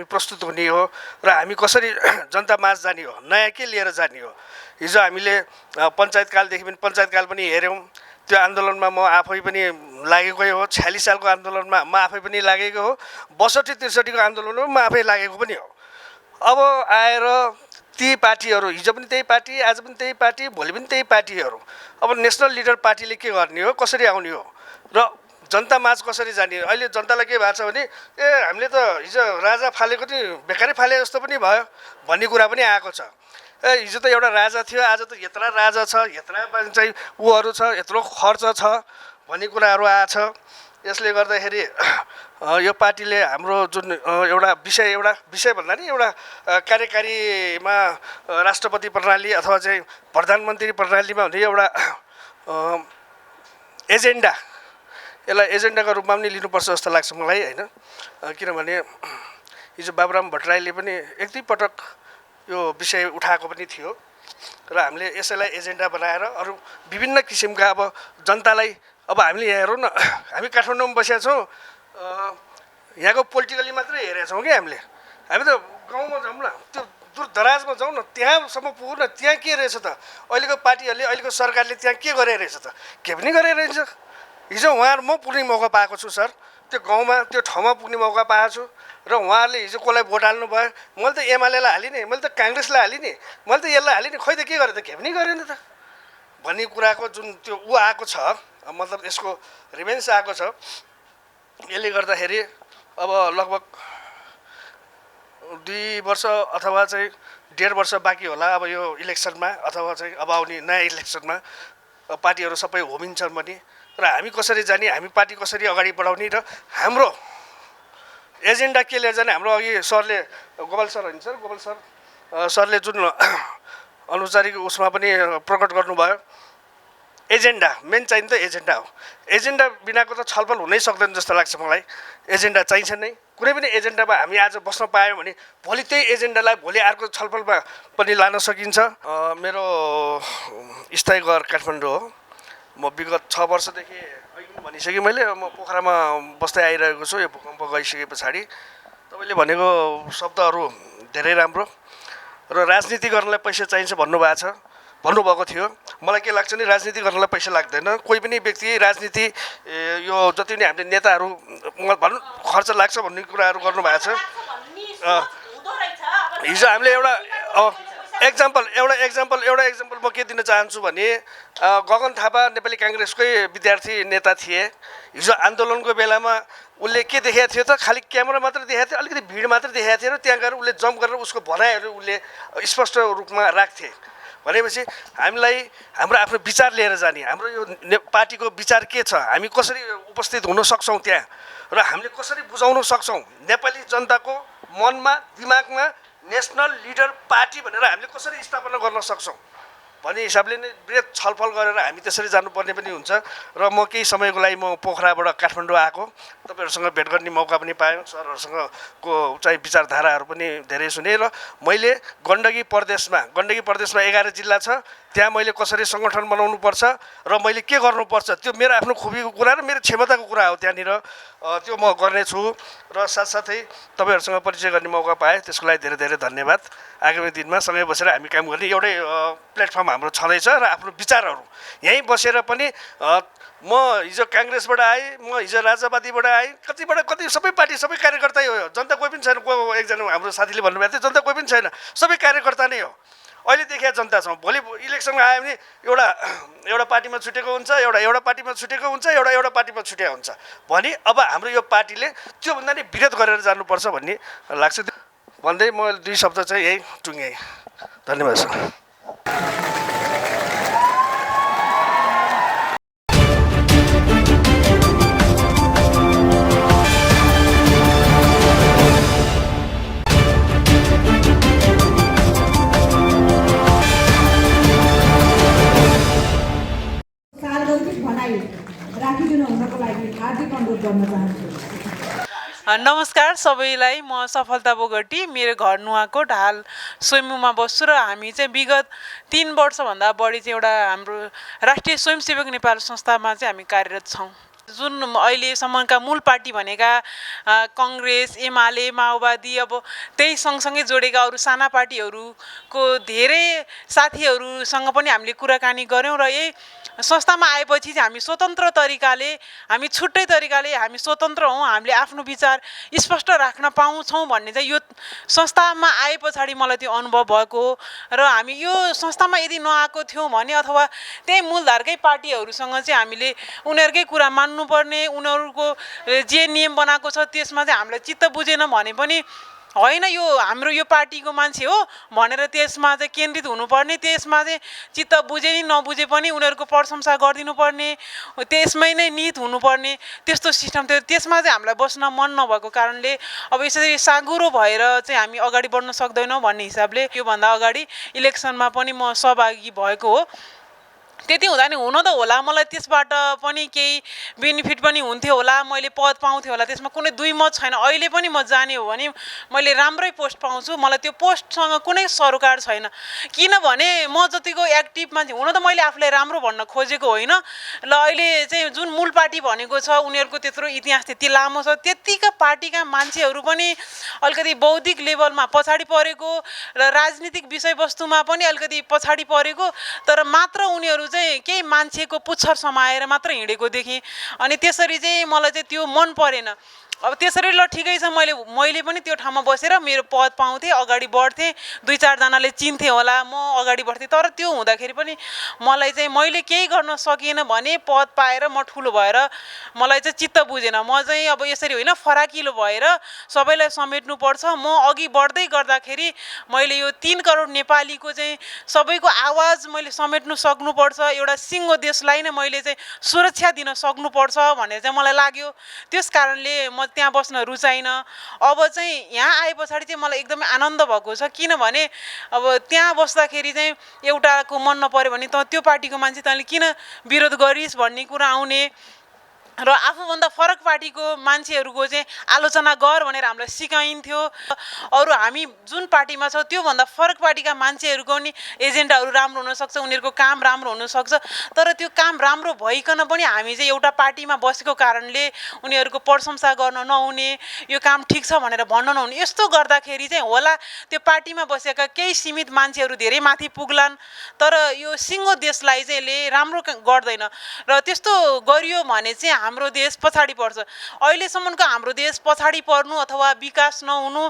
प्रस्तुत हुने हो र हामी कसरी जनतामाझ जाने हो, नयाँ के लिएर जाने हो। हिजो हामीले पञ्चायतकालदेखि पनि हेऱ्यौँ। त्यो आन्दोलनमा म आफै पनि लागेकै हो। 46 सालको आन्दोलनमा म आफै पनि लागेको हो। 62-63 आन्दोलनमा म आफै लागेको पनि हो। अब आएर ती पार्टीहरू, हिजो पनि त्यही पार्टी, आज पनि त्यही पार्टी, भोलि पनि त्यही पार्टीहरू, अब नेसनल लिडर पार्टीले के गर्ने हो, कसरी आउने हो र जनतामाझ कसरी जाने हो। अहिले जनतालाई के भएको छ भने हामीले त हिजो राजा फालेको नि बेकारै फाले जस्तो पनि भयो भन्ने कुरा पनि आएको छ। हिजो त एउटा राजा थियो, आज त यत्रा राजा छ, यत्रा चाहिँ ऊहरू छ, यत्रो खर्च छ भन्ने कुराहरू आएछ। यसले गर्दाखेरि यो पार्टीले हाम्रो जुन एउटा विषय भन्दा नि एउटा कार्यकारीमा राष्ट्रपति प्रणाली अथवा चाहिँ प्रधानमन्त्री प्रणालीमा हुने एउटा एजेन्डा, यसलाई एजेन्डाको रूपमा पनि लिनुपर्छ जस्तो लाग्छ मलाई, होइन। किनभने हिजो बाबुराम भट्टराईले पनि एक दुई पटक यो विषय उठाएको पनि थियो र हामीले यसैलाई एजेन्डा बनाएर अरू विभिन्न किसिमका अब जनतालाई, अब हामीले यहाँ हेरौँ न, हामी काठमाडौँमा बसेका छौँ, यहाँको पोलिटिकली मात्रै हेरेका छौँ कि हामी त गाउँमा जाउँ न, त्यो दूर दराजमा जाउँ न, त्यहाँसम्म पुगौँ न, त्यहाँ के रहेछ त, अहिलेको पार्टीहरूले, अहिलेको सरकारले त्यहाँ के गरिरहेछ त, के पनि गरिरहेछ। हिजो उहाँहरू म पुग्ने मौका पाएको छु सर, त्यो गाउँमा त्यो ठाउँमा पुग्ने मौका पाएको छु र उहाँहरूले हिजो कसलाई भोट हाल्नु भयो, मैले त एमालेलाई हालिने, मैले त काङ्ग्रेसलाई हालिने, मैले त यसलाई हालिने, खोइ त के गरेँ त, के पनि गरेन त भन्ने कुराको जुन त्यो आएको छ, मतलब यसको रिभेन्स आएको छ। यसले गर्दाखेरि अब लगभग 2 वर्ष अथवा चाहिँ 1.5 वर्ष बाँकी होला अब यो इलेक्सनमा, अथवा चाहिँ अब आउने नयाँ इलेक्सनमा पार्टीहरू सबै होमिन्छन् पनि। र हामी कसरी जाने, हामी पार्टी कसरी अगाडि बढाउने र हाम्रो एजेन्डा के लिएर जाने। हाम्रो अघि सरले, गोपाल सर होइन सर, गोपाल सरले जुन अनौपचारिक उसमा पनि प्रकट गर्नुभयो, एजेन्डा मेन चाहिँ त एजेन्डा हो। एजेन्डा बिनाको त छलफल हुनै सक्दैन जस्तो लाग्छ मलाई। एजेन्डा चाहिन्छ नै। कुनै पनि एजेन्डामा हामी आज बस्न पायौँ भने भोलि त्यही एजेन्डालाई भोलि अर्को छलफलमा पनि लान सकिन्छ। मेरो स्थायी घर काठमाडौँ हो। म विगत 6 वर्षदेखि अघि पनि भनिसकेँ मैले, म पोखरामा बस्दै आइरहेको छु। यो भूकम्प गइसके पछाडि तपाईँले भनेको शब्दहरू धेरै राम्रो, र राजनीति गर्नलाई पैसा चाहिन्छ भन्नुभएको थियो। मलाई के लाग्छ नि, राजनीति गर्नलाई पैसा लाग्दैन। कोही पनि व्यक्ति राजनीति यो जति पनि हामीले नेताहरू भनौँ खर्च लाग्छ भन्ने कुराहरू गर्नुभएको छ। हिजो हामीले एउटा एक्जाम्पल म के दिन चाहन्छु भने, गगन थापा नेपाली काङ्ग्रेसकै विद्यार्थी नेता थिए। हिजो आन्दोलनको बेलामा उसले के देखाएको थियो त, खालि क्यामेरा मात्रै देखाएको थियो, अलिकति भिड मात्रै देखाएको थियो र त्यहाँ गएर उसले जम्प गरेर उसको भनाइहरू उसले स्पष्ट रूपमा राख्थे। भनेपछि हामीलाई हाम्रो आफ्नो विचार लिएर जाने, हाम्रो यो पार्टीको विचार के छ, हामी कसरी उपस्थित हुन सक्छौँ त्यहाँ, र हामीले कसरी बुझाउन सक्छौँ नेपाली जनताको मनमा, दिमागमा नेसनल लिडर पार्टी भनेर हामीले कसरी स्थापना गर्न सक्छौँ भन्ने हिसाबले नै वृहत छलफल गरेर हामी त्यसरी जानुपर्ने पनि हुन्छ। र म केही समयको लागि म पोखराबाट काठमाडौँ आएको, तपाईँहरूसँग भेट गर्ने मौका पनि पाएँ, सरहरूसँगको चाहिँ विचारधाराहरू पनि धेरै सुने। र मैले गण्डकी प्रदेशमा 11 जिल्ला छ, त्यहाँ मैले कसरी सङ्गठन बनाउनुपर्छ र मैले के गर्नुपर्छ, त्यो मेरो आफ्नो खुबीको कुरा र मेरो क्षमताको कुरा हो। त्यहाँनिर त्यो म गर्नेछु र साथसाथै तपाईँहरूसँग परिचय गर्ने मौका पाएँ, त्यसको लागि धेरै धेरै धन्यवाद। आगामी दिनमा सँगै बसेर हामी काम गर्ने एउटै प्लेटफर्म हाम्रो छँदैछ र आफ्नो विचारहरू यहीँ बसेर पनि म हिजो काङ्ग्रेसबाट आएँ, म हिजो राजावादीबाट आएँ, कति सबै पार्टी सबै कार्यकर्तै हो। जनता कोही पनि छैन। एकजना हाम्रो साथीले भन्नुभएको थियो जनता कोही पनि छैन, सबै कार्यकर्ता नै हो। अहिले देखिया जनता छौँ, भोलि इलेक्सनमा आयो भने एउटा पार्टीमा छुटेको हुन्छ, एउटा पार्टीमा छुटेको हुन्छ, एउटा पार्टीमा छुटेको हुन्छ भने अब हाम्रो यो पार्टीले त्योभन्दा नि विरोध गरेर जानुपर्छ भन्ने लाग्छ। भन्दै म 2 शब्द चाहिँ यही टुङ्गेँ। धन्यवाद सर। राखिदिनु हुनको लागि हार्दिक अनुरोध गर्न चाहन्छु। नमस्कार सबैलाई, म सफलता बोगटी, मेरो घर नुवाकोट, हाल स्वयम्भूमा बस्छु र हामी चाहिँ विगत 3 वर्षभन्दा बढी चाहिँ एउटा हाम्रो राष्ट्रिय स्वयंसेवक नेपाल संस्थामा चाहिँ हामी कार्यरत छौँ। जुन अहिलेसम्मका मूल पार्टी भनेका कङ्ग्रेस, एमाले, माओवादी, अब त्यही सँगसँगै जोडेका अरू साना पार्टीहरूको धेरै साथीहरूसँग पनि हामीले कुराकानी गऱ्यौँ र यही संस्थामा आएपछि चाहिँ हामी स्वतन्त्र तरिकाले, हामी छुट्टै तरिकाले हामी स्वतन्त्र हौँ, हामीले आफ्नो विचार स्पष्ट राख्न पाउँछौँ भन्ने चाहिँ यो संस्थामा आए पछाडि मलाई त्यो अनुभव भएको हो। र हामी यो संस्थामा यदि नआएको थियौँ भने अथवा त्यही मूलधारकै पार्टीहरूसँग चाहिँ हामीले उनीहरूकै कुरा मान्नुपर्ने, उनीहरूको जे नियम बनाएको छ त्यसमा चाहिँ हामीलाई चित्त बुझेन भने पनि होइन यो हाम्रो यो पार्टीको मान्छे हो भनेर त्यसमा चाहिँ केन्द्रित हुनुपर्ने, त्यसमा चाहिँ चित्त बुझे नि नबुझे पनि उनीहरूको प्रशंसा गरिदिनुपर्ने, त्यसमै नै निहित हुनुपर्ने त्यस्तो सिस्टम थियो। त्यसमा चाहिँ हामीलाई बस्न मन नभएको कारणले अब यसरी साँघुरो भएर चाहिँ हामी अगाडि बढ्न सक्दैनौँ भन्ने हिसाबले योभन्दा अगाडि इलेक्सनमा पनि म सहभागी भएको हो। त्यति हुँदा नि हुन त होला, मलाई त्यसबाट पनि केही बेनिफिट पनि हुन्थ्यो होला, मैले पद पाउँथेँ होला, त्यसमा कुनै दुई मत छैन। अहिले पनि म जाने हो भने मैले राम्रै पोस्ट पाउँछु, मलाई त्यो पोस्टसँग कुनै सरोकार छैन। किनभने म जतिको एक्टिभ मान्छे, हुन त मैले आफूलाई राम्रो भन्न खोजेको होइन, ल अहिले चाहिँ जुन मूल पार्टी भनेको छ उनीहरूको त्यत्रो इतिहास त्यति लामो छ, त्यतिका पार्टीका मान्छेहरू पनि अलिकति बौद्धिक लेभलमा पछाडि परेको र राजनीतिक विषयवस्तुमा पनि अलिकति पछाडि परेको, तर मात्र उनीहरू चाहिँ केही मान्छेको पुच्छर समाएर मात्र हिँडेको देखेँ। अनि त्यसरी चाहिँ मलाई चाहिँ त्यो मन परेन। अब त्यसरी ल ठिकै छ, मैले पनि त्यो ठाउँमा बसेर मेरो पद पाउँथेँ, अगाडि बढ्थेँ, दुई चारजनाले चिन्थेँ होला, म अगाडि बढ्थेँ। तर त्यो हुँदाखेरि पनि मलाई चाहिँ मैले केही गर्न सकिएन भने पद पाएर म ठुलो भएर मलाई चाहिँ चित्त बुझेन। म चाहिँ अब यसरी होइन, फराकिलो भएर सबैलाई समेट्नुपर्छ। म अघि बढ्दै गर्दाखेरि मैले यो 3 करोड नेपालीको चाहिँ सबैको आवाज मैले समेट्नु सक्नुपर्छ, एउटा सिङ्गो देशलाई नै मैले चाहिँ सुरक्षा दिन सक्नुपर्छ भनेर चाहिँ मलाई लाग्यो। त्यस कारणले म त्यहाँ बस्न रुचाइन। अब चाहिँ यहाँ आए पछाडि चाहिँ मलाई एकदमै आनन्द भएको छ, किनभने अब त्यहाँ बस्दाखेरि चाहिँ एउटाको मन नपर्यो भने त त्यो पार्टीको मान्छे तैँले किन विरोध गरिस् भन्ने कुरा आउने, र आफूभन्दा फरक पार्टीको मान्छेहरूको चाहिँ आलोचना गर भनेर हामीलाई सिकाइन्थ्यो। अरू हामी जुन पार्टीमा छौँ त्योभन्दा फरक पार्टीका मान्छेहरूको नि एजेन्डाहरू राम्रो हुनसक्छ, उनीहरूको काम राम्रो हुनसक्छ, तर त्यो काम राम्रो भइकन पनि हामी चाहिँ एउटा पार्टीमा बसेको कारणले उनीहरूको प्रशंसा गर्न नहुने, यो काम ठिक छ भनेर भन्न नहुने, यस्तो गर्दाखेरि चाहिँ होला त्यो पार्टीमा बसेका केही सीमित मान्छेहरू धेरै माथि पुग्लान्, तर यो सिङ्गो देशलाई चाहिँ ले राम्रो गर्दैन। र त्यस्तो गरियो भने चाहिँ हाम्रो देश पछाडि पर्छ। अहिलेसम्मको हाम्रो देश पछाडि पर्नु अथवा विकास नहुनु,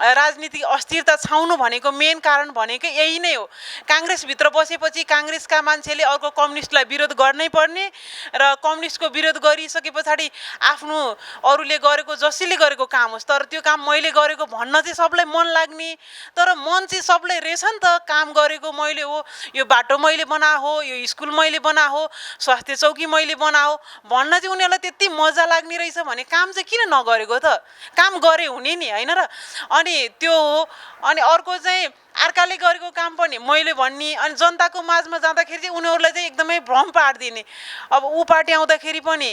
राजनीतिक अस्थिरता छाउनु भनेको मेन कारण भनेको यही नै हो। काङ्ग्रेसभित्र बसेपछि काङ्ग्रेसका मान्छेले अर्को कम्युनिस्टलाई विरोध गर्नै पर्ने, र कम्युनिस्टको विरोध गरिसके पछाडि आफ्नो अरूले गरेको जसले गरेको काम होस्, तर त्यो काम मैले गरेको भन्न चाहिँ सबलाई मन लाग्ने, तर मन चाहिँ सबलाई रहेछ नि त, काम गरेको मैले हो, यो बाटो मैले बना हो, यो स्कुल मैले बना हो, स्वास्थ्य चौकी मैले बना हो भन्न चाहिँ उनीहरूलाई त्यति मजा लाग्ने रहेछ भने काम चाहिँ किन नगरेको त? काम गरे हुने नि, होइन र? अनि त्यो हो। अनि अर्को चाहिँ अर्काले गरेको काम पनि मैले भन्ने, अनि जनताको माझमा जाँदाखेरि चाहिँ उनीहरूलाई चाहिँ एकदमै भ्रम पारिदिने। अब ऊ पार्टी आउँदाखेरि पनि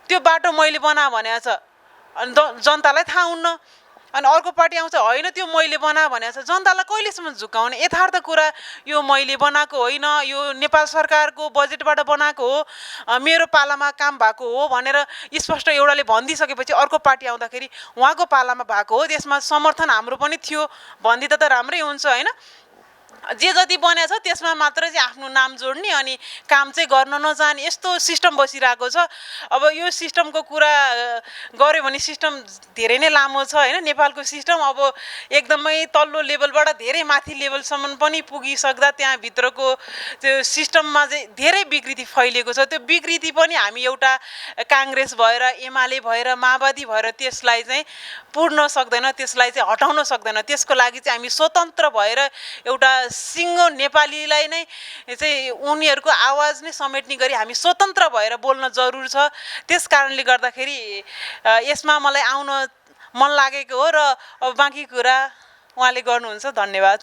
त्यो बाटो मैले बना भनेको छ, अनि जनतालाई थाहा हुन्न। अनि अर्को पार्टी आउँछ, होइन त्यो मैले बना भनेको छ, जनतालाई कहिलेसम्म झुकाउने? यथार्थ कुरा यो मैले बनाएको होइन, यो नेपाल सरकारको बजेटबाट बनाएको हो, मेरो पालामा काम भएको हो भनेर स्पष्ट एउटाले भनिदिइसकेपछि अर्को पार्टी आउँदाखेरि उहाँको पालामा भएको हो, त्यसमा समर्थन हाम्रो पनि थियो भनिदिँदा त राम्रै हुन्छ, होइन? जे जति बनेको छ त्यसमा मात्र चाहिँ आफ्नो नाम जोड्ने अनि काम चाहिँ गर्न नजाने, यस्तो सिस्टम बसिरहेको छ। अब यो सिस्टमको कुरा गऱ्यो भने सिस्टम धेरै नै लामो छ, होइन? नेपालको सिस्टम अब एकदमै तल्लो लेभलबाट धेरै माथि लेभलसम्म पनि पुगिसक्दा त्यहाँभित्रको त्यो सिस्टममा चाहिँ धेरै विकृति फैलिएको छ। त्यो विकृति पनि हामी एउटा काङ्ग्रेस भएर, एमाले भएर, माओवादी भएर त्यसलाई चाहिँ पुर्न सक्दैन, त्यसलाई चाहिँ हटाउन सक्दैन। त्यसको लागि चाहिँ हामी स्वतन्त्र भएर एउटा सिङ्गो नेपालीलाई नै चाहिँ उनीहरूको आवाज नै समेट्ने गरी हामी स्वतन्त्र भएर बोल्न जरुर छ। त्यस कारणले गर्दाखेरि यसमा मलाई आउन मन लागेको हो, र अब बाँकी कुरा उहाँले गर्नुहुन्छ। धन्यवाद।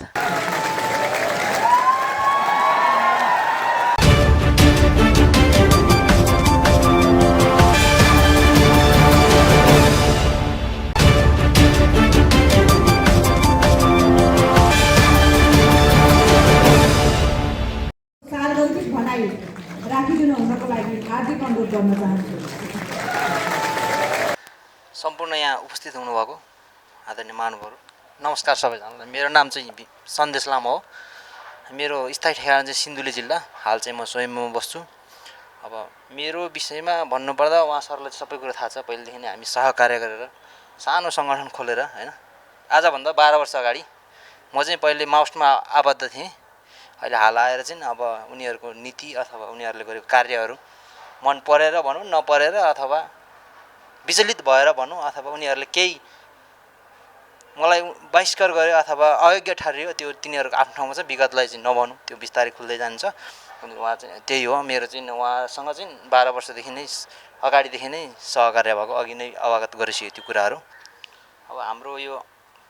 सार्वजनिक भनाइ राखिदिनु हुनको लागि हार्दिक अनुरोध गर्न चाहन्छु। यहाँ उपस्थित हुनुभएको आदरणीय महानुभावहरू नमस्कार सबैजनालाई। मेरो नाम चाहिँ सन्देश लामा हो। मेरो स्थायी ठेगाना चाहिँ सिन्धुली जिल्ला। हाल चाहिँ म स्वयम्भूमा बस्छु। अब मेरो विषयमा भन्नुपर्दा उहाँ सरलाई सबै कुरा थाहा छ। पहिलेदेखि नै हामी सहकार्य गरेर सानो सङ्गठन खोलेर हैन, आजभन्दा 12 वर्ष अगाडि म चाहिँ पहिले माओवास्टमा आबद्ध थिएँ। अहिले हाल आएर चाहिँ अब उनीहरूको नीति अथवा उनीहरूले गरेको कार्यहरू मन परेर भनौँ नपरेर अथवा विचलित भएर भनौँ अथवा उनीहरूले केही मलाई बहिष्कार गर्यो अथवा अयोग्य ठहरियो, त्यो तिनीहरूको आफ्नो ठाउँमा छ। विगतलाई चाहिँ नभनौँ, त्यो बिस्तारै खुल्दै जान्छ। अनि उहाँ चाहिँ त्यही हो। मेरो चाहिँ उहाँसँग चाहिँ 12 वर्षदेखि नै अगाडिदेखि नै सहकार्य भएको, अघि नै अवगत गरिसक्यो त्यो कुराहरू। अब हाम्रो यो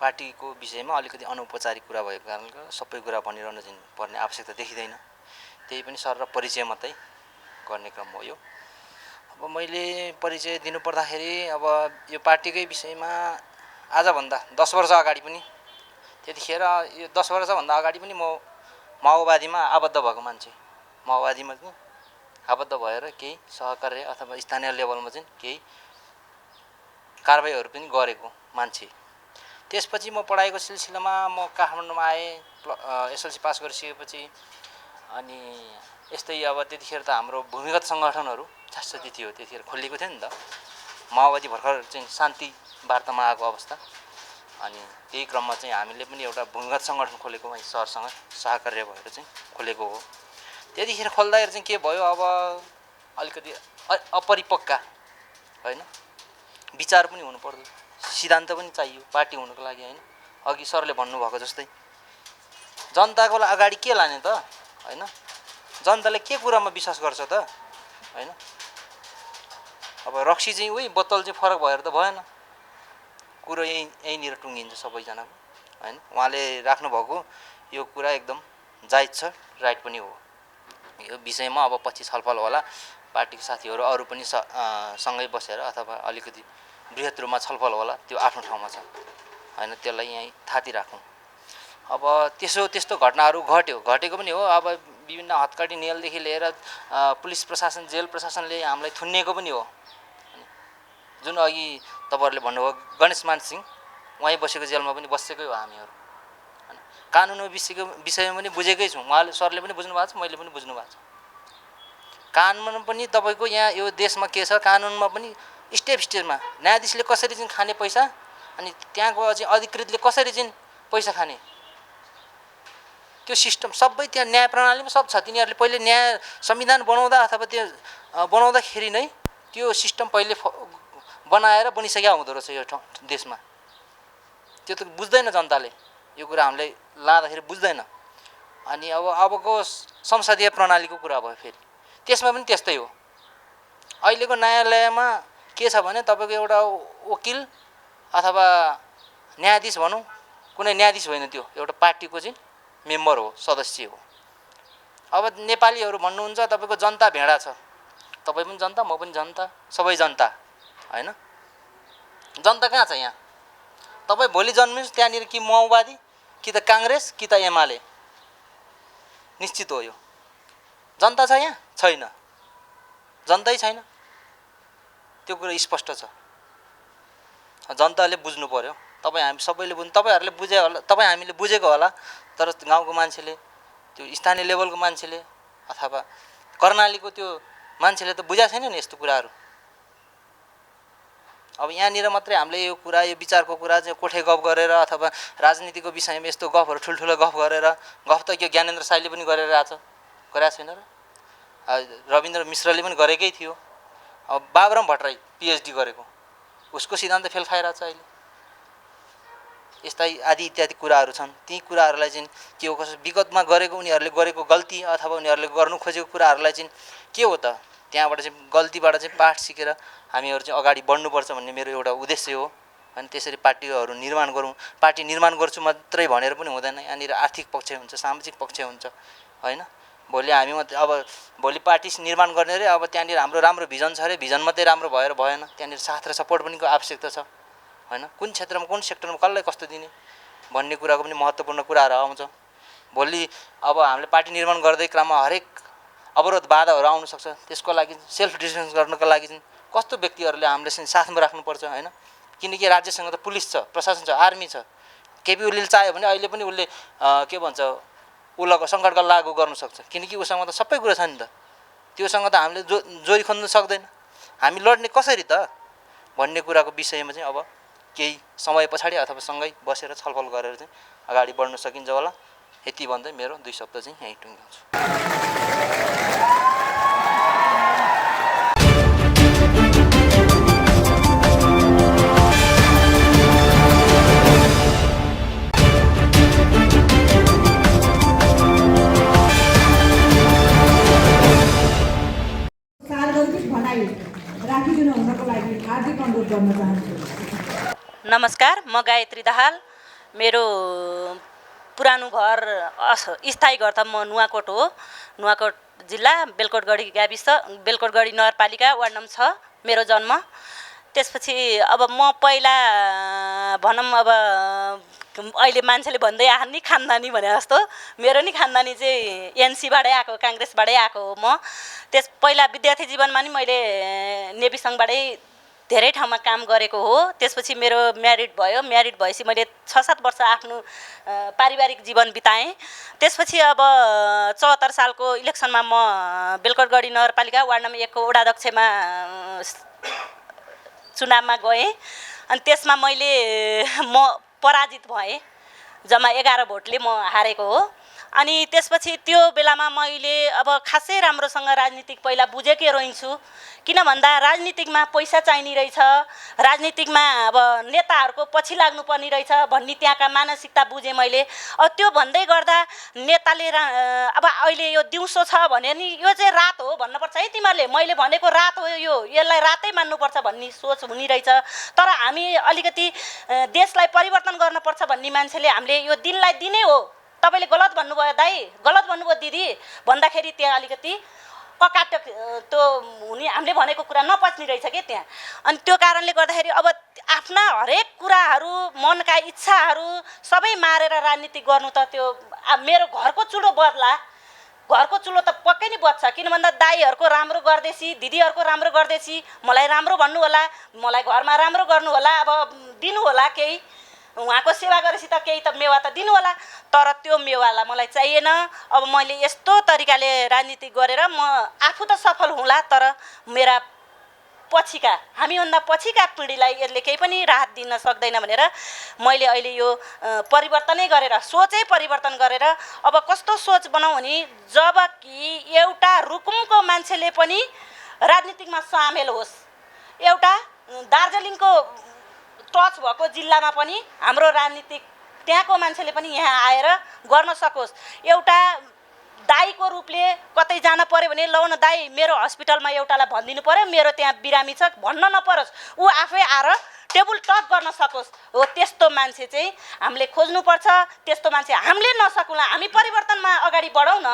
पार्टीको विषयमा अलिकति अनौपचारिक कुरा भएको कारणले सबै कुरा भनिरहनु चाहिँ पर्ने आवश्यकता देखिँदैन। त्यही पनि सर र परिचय मात्रै गर्ने क्रम हो यो। अब मैले परिचय दिनुपर्दाखेरि अब यो पार्टीकै विषयमा आजभन्दा 10 वर्ष अगाडि पनि, त्यतिखेर यो 10 वर्षभन्दा अगाडि पनि म माओवादीमा आबद्ध भएको मान्छे। माओवादीमा चाहिँ आबद्ध भएर केही सहकार्य अथवा स्थानीय लेभलमा चाहिँ केही कारबाहीहरू पनि गरेको मान्छे। त्यसपछि म पढाइको सिलसिलामा म काठमाडौँमा आएँ। एसएलसी पास गरिसकेपछि अनि यस्तै अब त्यतिखेर त हाम्रो भूमिगत सङ्गठनहरू छासछती थियो। त्यतिखेर खोलिएको थियो नि त। माओवादी भर्खर चाहिँ शान्ति वार्तामा आएको अवस्था। अनि त्यही क्रममा चाहिँ हामीले पनि एउटा भूमिगत सङ्गठन खोलेको, वहीँ सरसँग सहकार्य भएर चाहिँ खोलेको हो। त्यतिखेर खोल्दाखेरि चाहिँ के भयो, अब अलिकति अपरिपक्का होइन, विचार पनि हुनुपर्दो, सिद्धान्त पनि चाहियो पार्टी हुनुको लागि होइन। अघि सरले भन्नुभएको जस्तै जनताको अगाडि के लाने त होइन, जनताले के कुरामा विश्वास गर्छ त होइन। अब रक्सी चाहिँ उही बोतल चाहिँ फरक भएर त भएन। कुरो यहीँनिर टुङ्गिन्छ सबैजनाको होइन। उहाँले राख्नुभएको यो कुरा एकदम जायज छ, राइट पनि हो। यो विषयमा अब पछि छलफल होला। पार्टीको साथीहरू अरू पनि सँगै बसेर अथवा अलिकति बृहत रूपमा छलफल होला। त्यो आफ्नो ठाउँमा छ होइन, त्यसलाई यहीँ थाती राखौँ। अब त्यस्तो घटनाहरू घटेको पनि हो। अब विभिन्न हतकडी नेलदेखि लिएर पुलिस प्रशासन, जेल प्रशासनले हामीलाई थुनिएको पनि हो। जुन अघि तपाईँहरूले भन्नुभयो गणेशमान सिंह, वहीँ बसेको जेलमा पनि बसेकै हो हामीहरू होइन। कानुनको विषयमा पनि बुझेकै छौँ। उहाँले सरले पनि बुझ्नु भएको छ, मैले पनि बुझ्नु भएको छ। कानुन पनि तपाईँको यहाँ यो देशमा के छ, कानुनमा पनि स्टेपमा न्यायाधीशले कसरी चाहिँ खाने पैसा, अनि त्यहाँको चाहिँ अधिकृतले कसरी चाहिँ पैसा खाने, त्यो सिस्टम सबै त्यहाँ न्याय प्रणालीमा सब छ। तिनीहरूले पहिले न्याय संविधान बनाउँदा अथवा त्यो बनाउँदाखेरि नै त्यो सिस्टम पहिले बनाएर बनिसकेका हुँदो रहेछ यो देशमा। त्यो त बुझ्दैन जनताले, यो कुरा हामीले लाँदाखेरि बुझ्दैन। अनि अबको संसदीय प्रणालीको कुरा भयो फेरि, त्यसमा पनि त्यस्तै हो। अहिलेको न्यायालयमा के छ भने तपाईँको एउटा वकिल अथवा न्यायाधीश भनौँ, कुनै न्यायाधीश होइन, त्यो एउटा पार्टीको चाहिँ मेम्बर हो, सदस्य हो। अब नेपालीहरू भन्नुहुन्छ तपाईँको जनता भेडा छ। तपाईँ पनि जनता, म पनि जनता, सबै जनता होइन। जनता कहाँ छ यहाँ? तपाईँ भोलि जन्मिनुहोस् त्यहाँनिर कि माओवादी कि त काङ्ग्रेस कि त एमाले, निश्चित हो। यो जनता छ यहाँ? छैन, जनतै छैन। त्यो कुरा स्पष्ट छ। जनताले बुझ्नु पर्यो। हामी सबैले बुझ्नु, तपाईँहरूले बुझे होला, हामीले बुझेको होला, तर गाउँको मान्छेले, त्यो स्थानीय लेभलको मान्छेले अथवा कर्णालीको त्यो मान्छेले त बुझाएको छैन नि यस्तो कुराहरू। अब यहाँनिर मात्रै हामीले यो कुरा, यो विचारको कुरा चाहिँ कोठे गफ गरेर अथवा राजनीतिको विषयमा यस्तो गफहरू ठुल्ठुलो गफ गरेर, गफ त के ज्ञानेन्द्र साईले पनि गरेको छैन र? रविन्द्र मिश्रले पनि गरेकै थियो। अब बाबुराम भट्टराई पिएचडी गरेको, उसको सिद्धान्त फेल खाइरहेको छ अहिले। यस्तै आदि इत्यादि कुराहरू छन्। ती कुराहरूलाई चाहिँ के हो, कसो विगतमा गरेको उनीहरूले गरेको गल्ती अथवा उनीहरूले गर्नु खोजेको कुराहरूलाई चाहिँ के हो त, त्यहाँबाट चाहिँ गल्तीबाट चाहिँ पाठ सिकेर हामीहरू चाहिँ अगाडि बढ्नुपर्छ भन्ने मेरो एउटा उद्देश्य हो। अनि त्यसरी पार्टीहरू निर्माण गरौँ। पार्टी निर्माण गर्छु मात्रै भनेर पनि हुँदैन। यहाँनिर आर्थिक पक्ष हुन्छ, सामाजिक पक्ष हुन्छ होइन। भोलि हामी मात्रै अब भोलि पार्टी निर्माण गर्ने अरे, अब त्यहाँनिर हाम्रो राम्रो भिजन छ अरे, भिजन मात्रै राम्रो भएर भएन। त्यहाँनिर साथ र सपोर्ट पनि आवश्यकता छ होइन। कुन क्षेत्रमा, कुन सेक्टरमा कसलाई कस्तो दिने भन्ने कुराको पनि महत्त्वपूर्ण कुराहरू आउँछ। भोलि अब हामीले पार्टी निर्माण गर्दै क्रममा हरेक अवरोध बाधाहरू आउन सक्छ। त्यसको लागि सेल्फ डिफेन्स गर्नको लागि चाहिँ कस्तो व्यक्तिहरूले हामीले चाहिँ साथमा राख्नुपर्छ होइन। किनकि राज्यसँग त पुलिस छ, प्रशासन छ, आर्मी छ। केपी ओलीले चाह्यो भने अहिले पनि उसले के भन्छ उसलाई सङ्कटकाल लागू गर्नु सक्छ, किनकि उसँग त सबै कुरा छ नि त। त्योसँग त हामीले जोरी खोज्नु सक्दैन। हामी लड्ने कसरी त भन्ने कुराको विषयमा चाहिँ अब केही समय पछाडि अथवा सँगै बसेर छलफल गरेर चाहिँ अगाडि बढ्न सकिन्छ होला। यति भन्दै मेरो 2 शब्द चाहिँ यहीँ टुङ्ग्याउँछु। सार्वजनिक भनाइ राखिदिनु हुनको लागि हार्दिक अनुरोध गर्न चाहन्छु। नमस्कार, म गायत्री दाहाल। मेरो पुरानो घर स्थायी घर त म नुवाकोट हो। नुवाकोट जिल्ला बेलकोटगढी गाविस, बेलकोटगढी नगरपालिका वार्ड नम्बर 6 मेरो जन्म। त्यसपछि अब म पहिला भनौँ अब अहिले मान्छेले भन्दै आए नि खानदानी भने जस्तो मेरो नि खानदानी चाहिँ एनसीबाटै आएको, काङ्ग्रेसबाटै आएको हो। म पहिला विद्यार्थी जीवनमा नि मैले नेभी सङ्घबाटै धेरै ठाउँमा काम गरेको हो। त्यसपछि मेरो म्यारिड भयो। म्यारिड भएपछि मैले 6-7 वर्ष आफ्नो पारिवारिक जीवन बिताएँ। त्यसपछि अब 74 सालको इलेक्सनमा म बेलकोटगढी नगरपालिका वार्ड नम्बर 1 को वडाध्यक्षमा चुनावमा गएँ। अनि त्यसमा म पराजित भएँ। जम्मा 11 भोटले म हारेको हो। अनि त्यसपछि त्यो बेलामा मैले अब खासै राम्रोसँग राजनीतिक पहिला बुझेकै रहन्छु। किन भन्दा राजनीतिकमा पैसा चाहिने रहेछ, राजनीतिकमा अब नेताहरूको पछि लाग्नुपर्ने रहेछ भन्ने त्यहाँका मानसिकता बुझेँ मैले। अब त्यो भन्दै गर्दा नेताले अब अहिले यो दिउँसो छ भने नि यो चाहिँ रात हो भन्नुपर्छ है तिमीहरूले, मैले भनेको रात हो, यसलाई रातै मान्नुपर्छ भन्ने सोच हुने रहेछ। तर हामी अलिकति देशलाई परिवर्तन गर्नुपर्छ भन्ने मान्छेले हामीले यो दिनलाई दिनै हो। तपाईँले गलत भन्नुभयो दाइ, गलत भन्नुभयो दिदी भन्दाखेरि त्यहाँ अलिकति अकाट्य त्यो हुने, हामीले भनेको कुरा नपच्ने रहेछ कि त्यहाँ। अनि त्यो कारणले गर्दाखेरि अब आफ्ना हरेक कुराहरू, मनका इच्छाहरू सबै मारेर राजनीति गर्नु त त्यो मेरो घरको चुलो बद्ला, घरको चुलो त पक्कै नै बच्छ। किन भन्दा दाइहरूको राम्रो गर्दैছি, दिदीहरूको राम्रो गर्दैছি, मलाई राम्रो भन्नु होला, मलाई घरमा राम्रो गर्नु होला, अब दिनु होला केही, उहाँको सेवा गरेपछि त केही त मेवा त दिनु होला। तर त्यो मेवालाई मलाई चाहिएन। अब मैले यस्तो तरिकाले राजनीति गरेर म आफू त सफल हुँला, तर मेरा पछिका हामीभन्दा पछिका पिँढीलाई यसले केही पनि राहत दिन सक्दैन भनेर मैले अहिले यो परिवर्तनै गरेर, सोचै परिवर्तन गरेर अब कस्तो सोच बनाऊँ भने जब कि एउटा रुकुमको मान्छेले पनि राजनीतिकमा सामेल होस्, एउटा दार्जिलिङको टच भएको जिल्लामा पनि हाम्रो राजनीतिक त्यहाँको मान्छेले पनि यहाँ आएर गर्न सकोस्। एउटा दाइको रूपले कतै जान पर्यो भने लौ न दाइ मेरो हस्पिटलमा एउटालाई भनिदिनु पर्यो मेरो त्यहाँ बिरामी छ भन्न नपरोस्, ऊ आफै आएर टेबल टक गर्न सकोस्। हो त्यस्तो मान्छे चाहिँ हामीले खोज्नुपर्छ। त्यस्तो मान्छे हामीले नसकुला, हामी परिवर्तनमा अगाडि बढौँ न।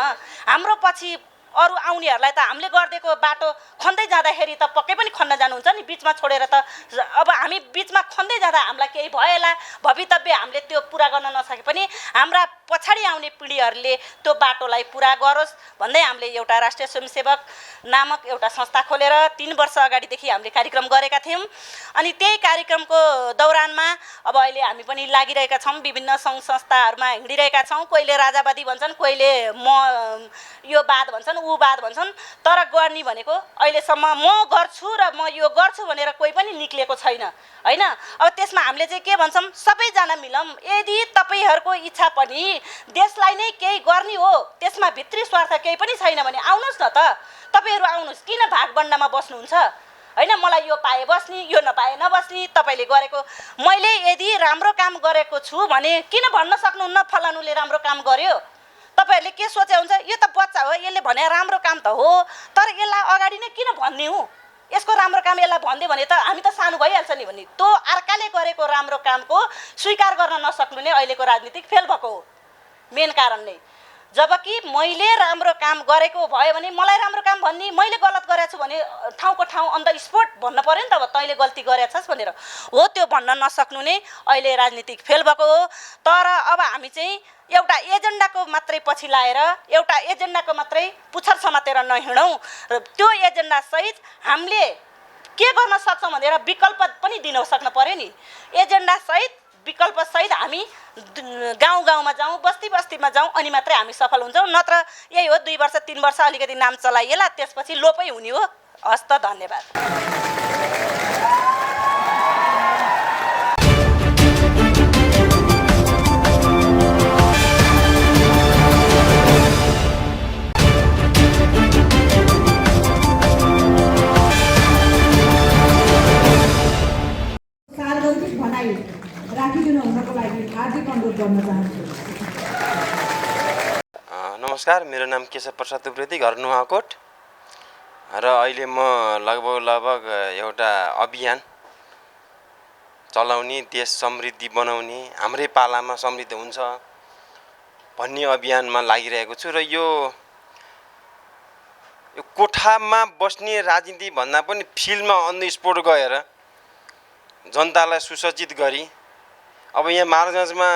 हाम्रो पछि अरू आउनेहरूलाई त हामीले गरिदिएको बाटो खन्दै जाँदाखेरि त पक्कै पनि खन्न जानुहुन्छ नि, बिचमा छोडेर त। अब हामी बिचमा खन्दै जाँदा हामीलाई केही भएला, भवितव्य हामीले त्यो पुरा गर्न नसके पनि हाम्रा पछाडि आउने पिँढीहरूले त्यो बाटोलाई पुरा गरोस् भन्दै हामीले एउटा राष्ट्रिय स्वयंसेवक नामक एउटा संस्था खोलेर 3 वर्ष अगाडिदेखि हामीले कार्यक्रम गरेका थियौँ। अनि त्यही कार्यक्रमको दौरानमा अब अहिले हामी पनि लागिरहेका छौँ, विभिन्न सङ्घ संस्थाहरूमा हिँडिरहेका छौँ। कोहीले राजावादी भन्छन्, कोहीले म यो वाद भन्छन्, ऊ वाद भन्छन्। तर गर्ने भनेको अहिलेसम्म म गर्छु र म यो गर्छु भनेर कोही पनि निक्लेको छैन हैन। अब त्यसमा हामीले चाहिँ के भन्छौँ, सबैजना मिलौँ। यदि तपाईँहरूको इच्छा पनि देशलाई नै केही गर्ने हो, त्यसमा भित्री स्वार्थ केही पनि छैन भने आउनुहोस् न त, तपाईँहरू आउनुहोस्। किन भागबन्डामा बस्नुहुन्छ हैन? मलाई यो पाए बस्ने, यो नपाए नबस्ने। तपाईँले गरेको मैले यदि राम्रो काम गरेको छु भने किन भन्न सक्नुहुन्न फलानुले राम्रो काम गर्यो? तपाईँहरूले के सोचे हुन्छ, यो त बच्चा हो, यसले भने राम्रो काम त हो, तर यसलाई अगाडि नै किन भन्ने हो? यसको राम्रो काम यसलाई भनिदियो भने त हामी त सानो भइहाल्छ नि भन्ने। त्यो अर्काले गरेको राम्रो कामको स्वीकार गर्न नसक्नु नै अहिलेको राजनीतिक फेल भएको हो मेन कारण नै। जबकि मैले राम्रो काम गरेको भयो भने मलाई राम्रो काम भन्ने, मैले गलत गरेको छु भने ठाउँको ठाउँ अन द स्पोट भन्न पर्यो नि त, अब तैँले गल्ती गरेछस् भनेर। हो त्यो भन्न नसक्नु नै अहिले राजनीतिक फेल भएको हो। तर अब हामी चाहिँ एउटा एजेन्डाको मात्रै पछि लाएर, एउटा एजेन्डाको मात्रै पुच्छर समातेर नहिँडौँ र त्यो एजेन्डा सहित हामीले के गर्न सक्छौँ भनेर विकल्प पनि दिन सक्न पर्यो नि। एजेन्डासहित विकल्पसहित हामी गाउँ गाउँमा जाउँ, बस्ती बस्तीमा जाउँ, अनि मात्रै हामी सफल हुन्छौँ। नत्र यही हो 2 वर्ष 3 वर्ष अलिकति नाम चलाइएला, त्यसपछि लोपै हुने हो। हस् त, धन्यवाद। सार्वजनिक भनाइ राखिदिनु हुनको लागि हार्दिक अनुरोध गर्न चाहन्छु। नमस्कार, मेरो नाम केशव प्रसाद उप्रेती, घर नुहाकोट। र अहिले म लगभग एउटा अभियान चलाउने, देश समृद्धि बनाउने, हाम्रै पालामा समृद्ध हुन्छ भन्ने अभियानमा लागिरहेको छु। र यो कोठामा बस्ने राजनीति भन्दा पनि फिल्डमा अन द स्पोट गएर जनतालाई सुसज्जित गरी, अब यहाँ महाराजगञ्जमा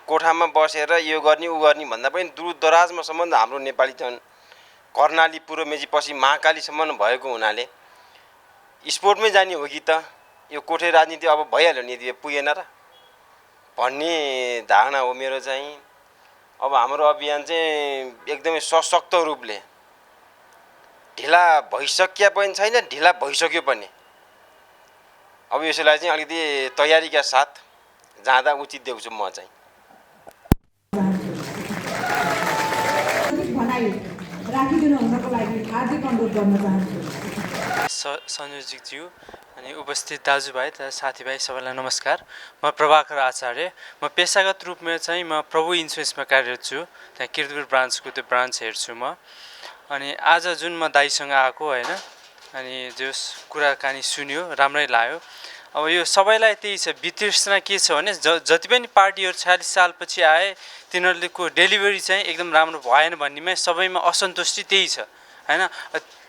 कोठामा बसेर यो गर्ने उ गर्ने भन्दा पनि दूर दराजमा सम्बन्ध हाम्रो नेपाली जन कर्णाली, पूर्व मेची, पश्चिम महाकालीसम्म भएको हुनाले स्पोर्टमै जाने हो कि त यो कोठे राजनीति अब भइहाल्यो नि, यदि पुगेन र भन्ने धारणा हो मेरो चाहिँ। अब हाम्रो अभियान चाहिँ एकदमै सशक्त रूपले ढिला भइसक्या पनि छैन, ढिला भइसक्यो पनि। अब यसलाई चाहिँ अलिकति तयारीका साथ जाँदा उचित देख्छु म चाहिँ। भनाइ राखिदिनु हुनको लागि हार्दिक अनुरोध गर्न चाहन्छु। संयोजकज्यू अनि उपस्थित दाजुभाइ तथा साथीभाइ सबैलाई नमस्कार। म प्रभाकर आचार्य। म पेसागत रूपमा चाहिँ म प्रभु इन्सुरेन्समा कार्यरत छु। त्यहाँ किर्तपुर ब्रान्चको त्यो ब्रान्च हेर्छु म। अनि आज जुन म दाइसँग आएको होइन, अनि जस कुराकानी सुन्यो, राम्रै लाग्यो। अब यो सबैलाई त्यही छ, वितृष्णा के छ भने जति पनि पार्टीहरू 46 सालपछि आए तिनीहरूको डेलिभरी चाहिँ एकदम राम्रो भएन भन्नेमा सबैमा असन्तुष्टि त्यही छ होइन।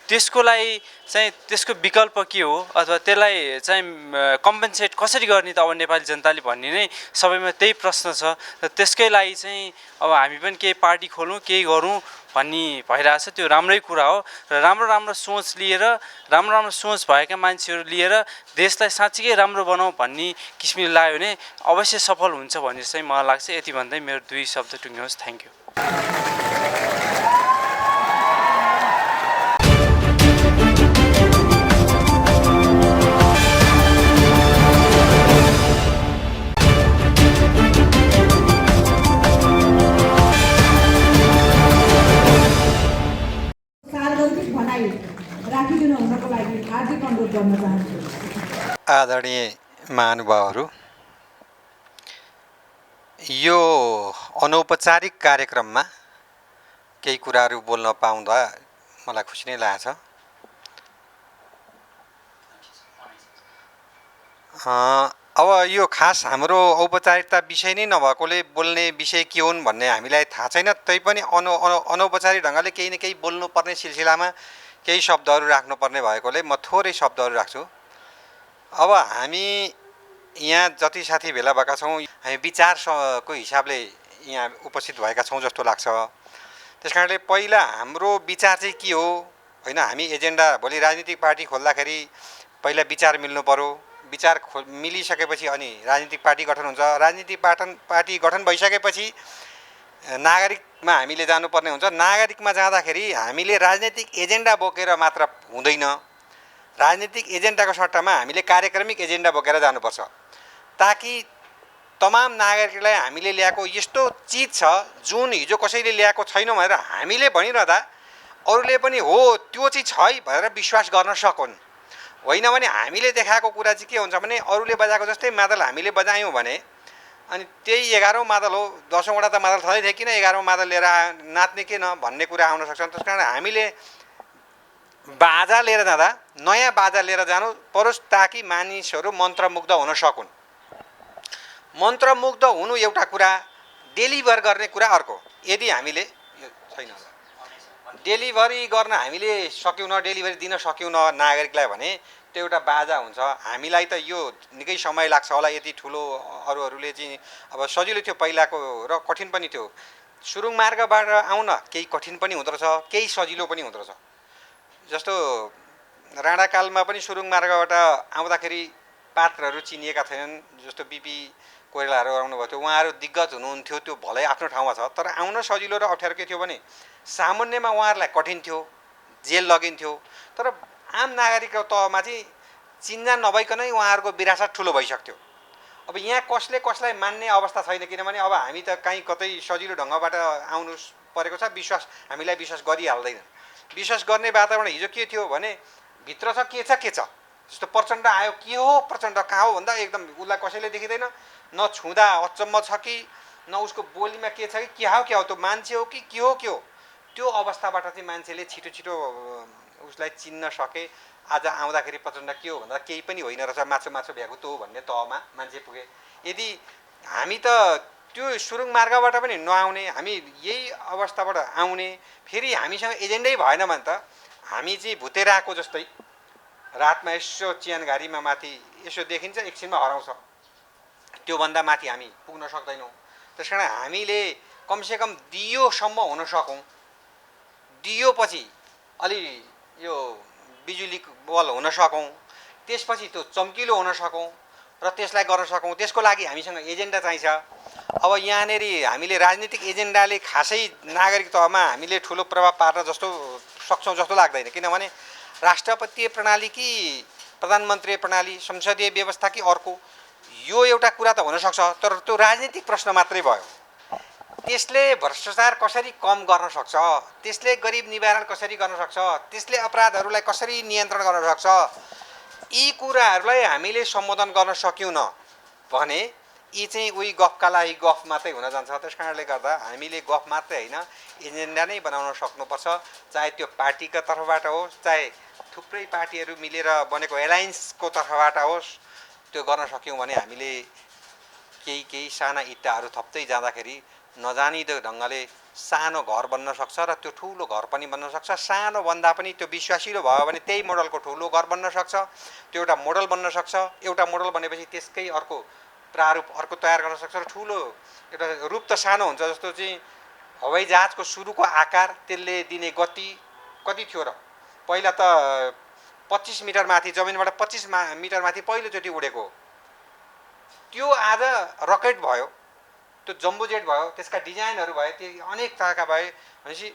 त्यसको लागि चाहिँ त्यसको विकल्प के हो अथवा त्यसलाई चाहिँ कम्पेन्सेट कसरी गर्ने त अब नेपाली जनताले भन्ने नै सबैमा त्यही प्रश्न छ। र त्यसकै लागि चाहिँ अब हामी पनि केही पार्टी खोलौँ, केही गरौँ भन्ने भइरहेछ। त्यो राम्रै कुरा हो। र राम्रो सोच लिएर, राम्रो सोच भएका मान्छेहरू लिएर देशलाई साँच्चीकै राम्रो बनाऊ भन्ने किसिमले लाग्यो भने अवश्य सफल हुन्छ भन्ने चाहिँ मलाई लाग्छ। यति भन्दै मेरो 2 शब्द टुङ्ग्याउँछु। Thank you. सार्वजनिक भनाइ राखिदिनु हुनको लागि हार्दिक अनुरोध गर्न चाहन्छु। आदरणीय महानुभावहरू, यो अनौपचारिक कार्यक्रममा केही कुराहरू बोल्न पाउँदा मलाई खुसी नै लागेछ। अब यो खास हाम्रो औपचारिकता विषय नै नभएकोले बोल्ने विषय के हुन् भन्ने हामीलाई थाहा छैन। तैपनि अनौपचारिक ढङ्गले केही न केही बोल्नुपर्ने सिलसिलामा केही शब्दहरू राख्नुपर्ने भएकोले म थोरै शब्दहरू राख्छु। अब हामी यहाँ जति साथी भेला भएका छौँ, हामी विचारको हिसाबले यहाँ उपस्थित भएका छौँ जस्तो लाग्छ। त्यस कारणले पहिला हाम्रो विचार चाहिँ के हो होइन, हामी एजेन्डा भोलि राजनीतिक पार्टी खोल्दाखेरि पहिला विचार मिल्नु पर्यो। विचार मिलिसकेपछि अनि राजनीतिक पार्टी गठन हुन्छ। राजनीतिक पार्टी गठन भइसकेपछि नागरिकमा हामीले जानुपर्ने हुन्छ। नागरिकमा जाँदाखेरि हामीले राजनीतिक एजेन्डा बोकेर मात्र हुँदैन। राजनीतिक एजेन्डाको सट्टामा हामीले कार्यक्रमिक एजेन्डा बोकेर जानुपर्छ, ताकि तमाम नागरिकलाई हामीले ल्याएको यस्तो चिज छ जुन हिजो कसैले ल्याएको छैन भनेर हामीले भनिरहँदा अरूले पनि हो त्यो चिज छ है भनेर विश्वास गर्न सकुन्। होइन भने हामीले देखाएको कुरा चाहिँ के हुन्छ भने अरूले बजाएको जस्तै मादल हामीले बजायौँ भने अनि त्यही 11औँ मादल हो, 10औँवटा त मादल छँदै थियो, किन 11औँ मादल लिएर नाच्ने के न भन्ने कुरा आउन सक्छ। त्यस कारण हामीले बाजा लिएर जाँदा नयाँ बाजा लिएर जानु परोस्, ताकि मानिसहरू मन्त्रमुग्ध हुन सकुन्। मन्त्रमुग्ध हुनु एउटा कुरा, डेलिभर गर्ने कुरा अर्को। यदि हामीले छैन डेलिभरी गर्न हामीले सक्यौँ न, डेलिभरी दिन सक्यौँ न नागरिकलाई भने त्यो एउटा बाजा हुन्छ। हामीलाई त यो निकै समय लाग्छ होला, यति ठुलो अरूहरूले चाहिँ अब सजिलो थियो पहिलाको र कठिन पनि थियो। सुरुङ मार्गबाट आउन केही कठिन पनि हुँदो रहेछ, केही सजिलो पनि हुँदो रहेछ। जस्तो राणाकालमा पनि सुरुङ मार्गबाट आउँदाखेरि पात्रहरू चिनिएका थिएनन्, जस्तो बिपी कोइरालाहरू आउनुभएको थियो, उहाँहरू दिग्गज हुनुहुन्थ्यो, त्यो भलै आफ्नो ठाउँमा छ। तर आउन सजिलो र अप्ठ्यारो के थियो भने सामान्यमा उहाँहरूलाई कठिन थियो, जेल लगिन्थ्यो। तर आम नागरिकको तहमा चाहिँ चिन्जान नभइकनै उहाँहरूको विरासत ठुलो भइसक्थ्यो। अब यहाँ कसले कसलाई मान्ने अवस्था छैन, किनभने अब हामी त कहीँ कतै सजिलो ढङ्गबाट आउनु परेको छ, हामीलाई विश्वास गरिहाल्दैन। विश्वास गर्ने वातावरण हिजो के थियो भने भित्र छ के छ जस्तो प्रचण्ड आयो, के हो प्रचण्ड कहाँ हो भन्दा एकदम उसलाई कसैले देखिँदैन, न छुँदा अचम्म छ कि न उसको बोलीमा के छ कि क्या हो त्यो मान्छे हो कि के हो त्यो अवस्थाबाट चाहिँ मान्छेले छिटो उसलाई चिन्न सके। आज आउँदाखेरि प्रचण्ड के हो भन्दा केही पनि होइन रहेछ, माछो भ्यागुतो हो भन्ने तहमा मान्छे पुगे। यदि हामी त त्यो सुरुङ मार्गबाट पनि नआउने, हामी यही अवस्थाबाट आउने, फेरि हामीसँग एजेन्डै भएन भने त हामी चाहिँ भुतेर आएको जस्तै रातमा यसो चियानघारीमा माथि यसो देखिन्छ, एकछिनमा हराउँछ, त्योभन्दा माथि हामी पुग्न सक्दैनौँ। त्यस कारण हामीले कमसेकम दियोसम्म हुन सकौँ, दियोपछि अलि यो बिजुली बल हुन सकौँ, त्यसपछि त्यो चम्किलो हुन सकौँ र त्यसलाई गर्न सकौँ। त्यसको लागि हामीसँग एजेन्डा चाहिन्छ। अब यहाँनिर हामीले राजनीतिक एजेन्डाले खासै नागरिक तहमा हामीले ठुलो प्रभाव पार्न सक्छौँ जस्तो लाग्दैन, किनभने राष्ट्रपतीय प्रणाली कि प्रधानमन्त्री प्रणाली, संसदीय व्यवस्था कि अर्को, यो एउटा कुरा त हुनसक्छ, तर त्यो राजनीतिक प्रश्न मात्रै भयो। त्यसले भ्रष्टाचार कसरी कम गर्न सक्छ, त्यसले गरिब निवारण कसरी गर्न सक्छ, त्यसले अपराधहरूलाई कसरी नियन्त्रण गर्न सक्छ, यी कुराहरूलाई हामीले सम्बोधन गर्न सक्यौँ भने यी चाहिँ उही गफका लागि गफ मात्रै हुन जान्छ। त्यस कारणले गर्दा हामीले गफ मात्रै होइन, एजेन्डा नै बनाउन सक्नुपर्छ। चाहे त्यो पार्टीका तर्फबाट होस्, चाहे थुप्रै पार्टीहरू मिलेर बनेको एलायन्सको तर्फबाट होस्, त्यो गर्न सक्यौँ भने हामीले केही साना इट्टाहरू थप्दै जाँदाखेरि नजानिदो ढङ्गले सानो घर बन्न सक्छ र त्यो ठुलो घर पनि बन्न सक्छ। सानो भन्दा पनि त्यो विश्वासिलो भयो भने त्यही मोडलको ठुलो घर बन्न सक्छ, त्यो एउटा मोडल बन्न सक्छ। एउटा मोडल बनेपछि त्यसकै अर्को प्रारूप अर्को तयार गर्न सक्छ र ठुलो एउटा रूप त सानो हुन्छ। जस्तो चाहिँ हवाईजहाजको सुरुको आकार, त्यसले दिने गति कति थियो र, पहिला त 25 मिटर माथि, जमिनबाट 25 मिटर माथि पहिलोचोटि उडेको, त्यो आज रकेट भयो, त्यो जम्बो जेट भयो, त्यसका डिजाइनहरू भयो, त्यो अनेक तरहका भए। भनेपछि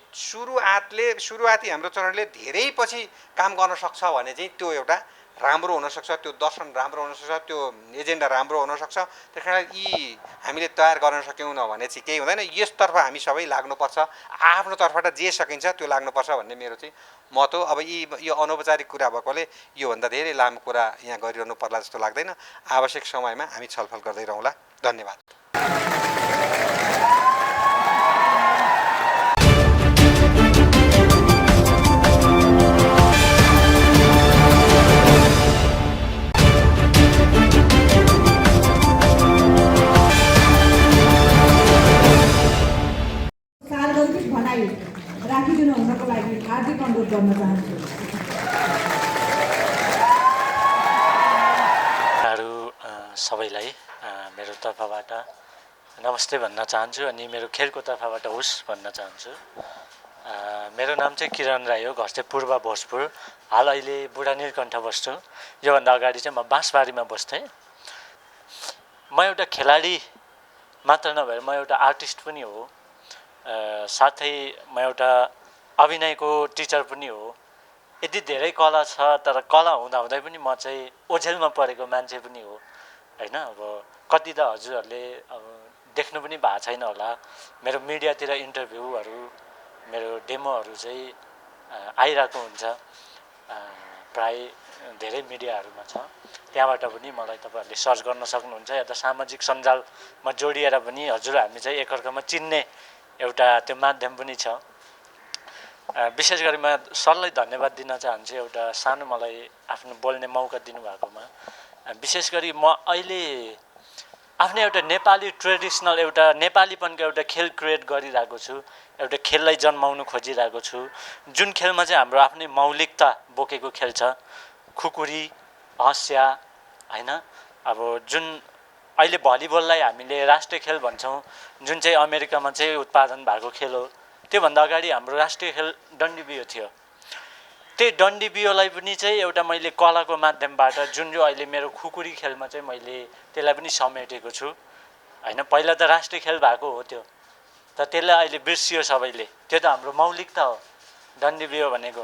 सुरुवाती हाम्रो चरणले धेरै पछि काम गर्न सक्छ भने चाहिँ त्यो एउटा राम्रो हुनसक्छ, त्यो दर्शन राम्रो हुनसक्छ, त्यो एजेन्डा राम्रो हुनसक्छ। त्यस कारण यी हामीले तयार गर्न सक्यौँ भने चाहिँ केही हुँदैन। यसतर्फ हामी सबै लाग्नुपर्छ, आफ्नो तर्फबाट जे सकिन्छ त्यो लाग्नुपर्छ भन्ने मेरो चाहिँ मत हो। अब यो अनौपचारिक कुरा भएकोले योभन्दा धेरै लामो कुरा यहाँ गरिरहनु पर्ला जस्तो लाग्दैन। आवश्यक समयमा हामी छलफल गर्दै रहौँला। धन्यवाद। सार्वजनिक भनाइ राखिदिनु हुनको लागि हार्दिक अनुरोध गर्न चाहन्छु। सबैलाई मेरो तर्फबाट नमस्ते भन्न चाहन्छु अनि मेरो खेलको तर्फबाट होस् भन्न चाहन्छु। मेरो नाम चाहिँ किरण राई हो, घर चाहिँ पूर्व भोजपुर। हाल अहिले बुढा नीलकण्ठ बस्छु। योभन्दा अगाडि चाहिँ म बाँसबारीमा बस्थेँ। म एउटा खेलाडी मात्र नभएर म एउटा आर्टिस्ट पनि हो, साथै म एउटा अभिनयको टिचर पनि हो। यति धेरै कला छ, तर कला हुँदाहुँदै पनि म चाहिँ ओझेलमा परेको मान्छे पनि हो हैन। अब कति त हजुरहरूले अब देख्नु पनि भएको छैन होला, मेरो मिडियातिर इन्टरभ्यूहरू, मेरो डेमोहरू चाहिँ आइरहेको हुन्छ, प्राय धेरै मिडियाहरूमा छ। त्यहाँबाट पनि मलाई तपाईँहरूले सर्च गर्न सक्नुहुन्छ, या त सामाजिक सञ्जालमा जोडिएर पनि हजुर हामी चाहिँ एकअर्कामा चिन्ने एउटा त्यो माध्यम पनि छ। विशेष गरी म सरलाई धन्यवाद दिन चाहन्छु, एउटा सानो मलाई आफ्नो बोल्ने मौका दिनुभएकोमा। विशेष गरी म अहिले आफ्नै एउटा नेपाली ट्रेडिसनल एउटा नेपालीपनको एउटा खेल क्रिएट गरिरहेको छु, एउटा खेललाई जन्माउनु खोजिरहेको छु, जुन खेलमा चाहिँ हाम्रो आफ्नै मौलिकता बोकेको खेल छ, खुकुरी, हँस्या हैन। अब जुन अहिले भलिबललाई हामीले राष्ट्रिय खेल भन्छौँ, जुन चाहिँ अमेरिकामा चाहिँ उत्पादन भएको खेल हो, त्योभन्दा अगाडि हाम्रो राष्ट्रिय खेल डन्डीबियो थियो। त्यही डन्डी बियोलाई पनि चाहिँ एउटा मैले कलाको माध्यमबाट जुन जो अहिले मेरो खुकुरी खेलमा चाहिँ मैले त्यसलाई पनि समेटेको छु होइन। पहिला त राष्ट्रिय खेल भएको हो त्यो, त त्यसलाई अहिले बिर्सियो सबैले। त्यो त हाम्रो मौलिकता हो डन्डी बियो भनेको।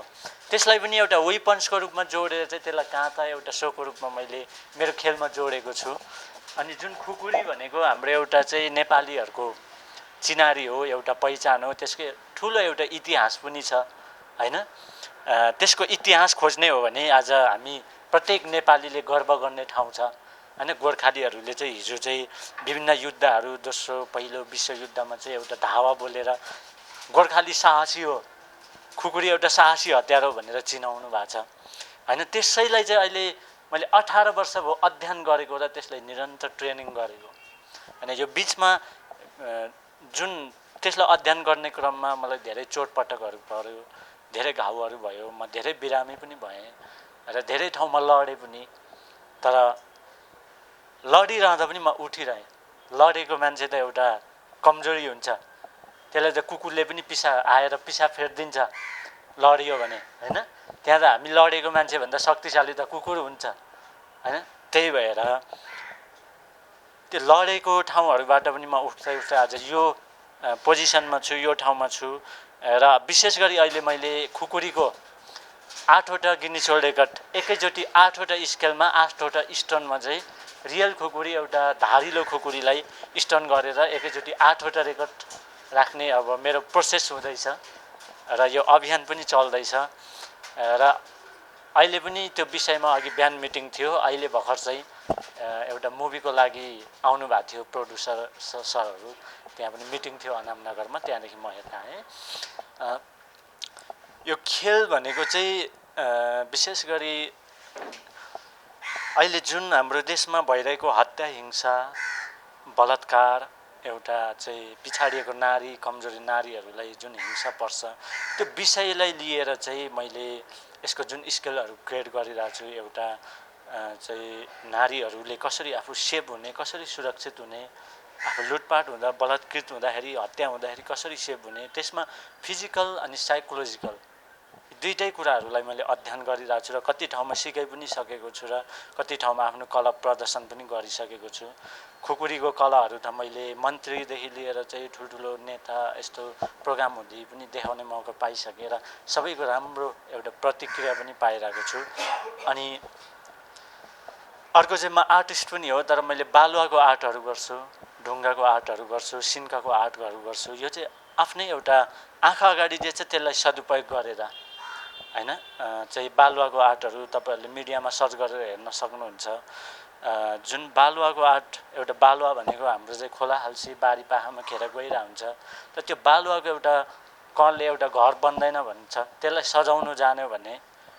त्यसलाई पनि एउटा वेपन्सको रूपमा जोडेर चाहिँ त्यसलाई काँटा एउटा सोको रूपमा मैले मेरो खेलमा जोडेको छु। अनि जुन खुकुरी भनेको हाम्रो एउटा चाहिँ नेपालीहरूको चिनारी हो, एउटा पहिचान हो, त्यसको ठुलो एउटा इतिहास पनि छ होइन। त्यसको इतिहास खोज्ने हो भने आज हामी प्रत्येक नेपालीले गर्व गर्ने ठाउँ छ होइन। गोर्खालीहरूले चाहिँ हिजो चाहिँ विभिन्न युद्धहरू, दोस्रो पहिलो विश्वयुद्धमा चाहिँ एउटा धावा बोलेर गोर्खाली साहसी हो, खुकुरी एउटा साहसी हतियार हो भनेर चिनाउनु भएको छ होइन। त्यसैलाई चाहिँ अहिले मैले 18 वर्ष भयो अध्ययन गरेको र त्यसलाई निरन्तर ट्रेनिङ गरेको। अनि यो बिचमा जुन त्यसलाई अध्ययन गर्ने क्रममा मलाई धेरै चोटपटकहरू पर्यो, धेरै घाउहरू भयो, म धेरै बिरामी पनि भएँ र धेरै ठाउँमा लडेँ पनि। तर लडिरहँदा पनि म उठिरहेँ। लडेको मान्छे त एउटा कमजोरी हुन्छ, त्यसलाई त कुकुरले पनि आएर पिसाब फेरिदिन्छ लडियो भने होइन। त्यहाँ त हामी लडेको मान्छेभन्दा शक्तिशाली त कुकुर हुन्छ होइन। त्यही भएर त्यो लडेको ठाउँहरूबाट पनि म उठ्दै आज यो पोजिसनमा छु, यो ठाउँमा छु। र विशेष गरी अहिले मैले खुकुरीको 8वटा गिनिज वर्ल्ड रेकर्ड एकैचोटि 8वटा स्केलमा 8वटा स्टोनमा चाहिँ रियल खुकुरी एउटा धारिलो खुकुरीलाई स्टोन गरेर एकैचोटि 8वटा रेकर्ड राख्ने अब मेरो प्रोसेस हुँदैछ र यो अभियान पनि चल्दैछ। र अहिले पनि त्यो विषयमा अघि बिहान मिटिङ थियो, अहिले भर्खर चाहिँ एउटा मुभीको लागि आउनुभएको थियो प्रोड्युसर सरहरू, त्यहाँ पनि मिटिङ थियो अनामनगरमा, त्यहाँदेखि म हेर्न आएँ। यो खेल भनेको चाहिँ विशेष गरी अहिले जुन हाम्रो देशमा भइरहेको हत्या, हिंसा, बलात्कार, एउटा चाहिँ पिछाडिएको नारी, कमजोरी नारीहरूलाई जुन हिंसा पर्छ, त्यो विषयलाई लिएर चाहिँ मैले यसको जुन स्केलहरू क्रिएट गरिरहेको छु। एउटा चाहिँ नारीहरूले कसरी आफू सेफ हुने, कसरी सुरक्षित हुने, आफू लुटपाट हुँदा, बलात्कृत हुँदाखेरि, हत्या हुँदाखेरि कसरी सेफ हुने, त्यसमा फिजिकल अनि साइकोलोजिकल दुईटै कुराहरूलाई मैले अध्ययन गरिरहेको छु र कति ठाउँमा सिकाइ पनि सकेको छु र कति ठाउँमा आफ्नो कला प्रदर्शन पनि गरिसकेको छु। खुकुरीको कलाहरू त मैले मन्त्रीदेखि लिएर चाहिँ ठुल्ठुलो नेता यस्तो प्रोग्राम हुँदै पनि देखाउने मौका पाइसकेँ र सबैको राम्रो एउटा प्रतिक्रिया पनि पाइरहेको छु। अनि अर्को चाहिँ म आर्टिस्ट पनि हो, तर मैले बालुवाको आर्टहरू गर्छु, ढुङ्गाको आर्टहरू गर्छु, सिन्काको आर्टहरू गर्छु। यो चाहिँ आफ्नै एउटा आँखा अगाडि जे छ त्यसलाई सदुपयोग गरेर होइन। चाहिँ बालुवाको आर्टहरू तपाईँहरूले मिडियामा सर्च गरेर हेर्न सक्नुहुन्छ। जुन बालुवाको आर्ट, एउटा बालुवा भनेको हाम्रो चाहिँ खोला हाल्सी बारी पाखामा खेर गइरहेको हुन्छ, तर त्यो बालुवाको एउटा कलले एउटा घर बन्दैन भन्छ, त्यसलाई सजाउनु जान्यो भने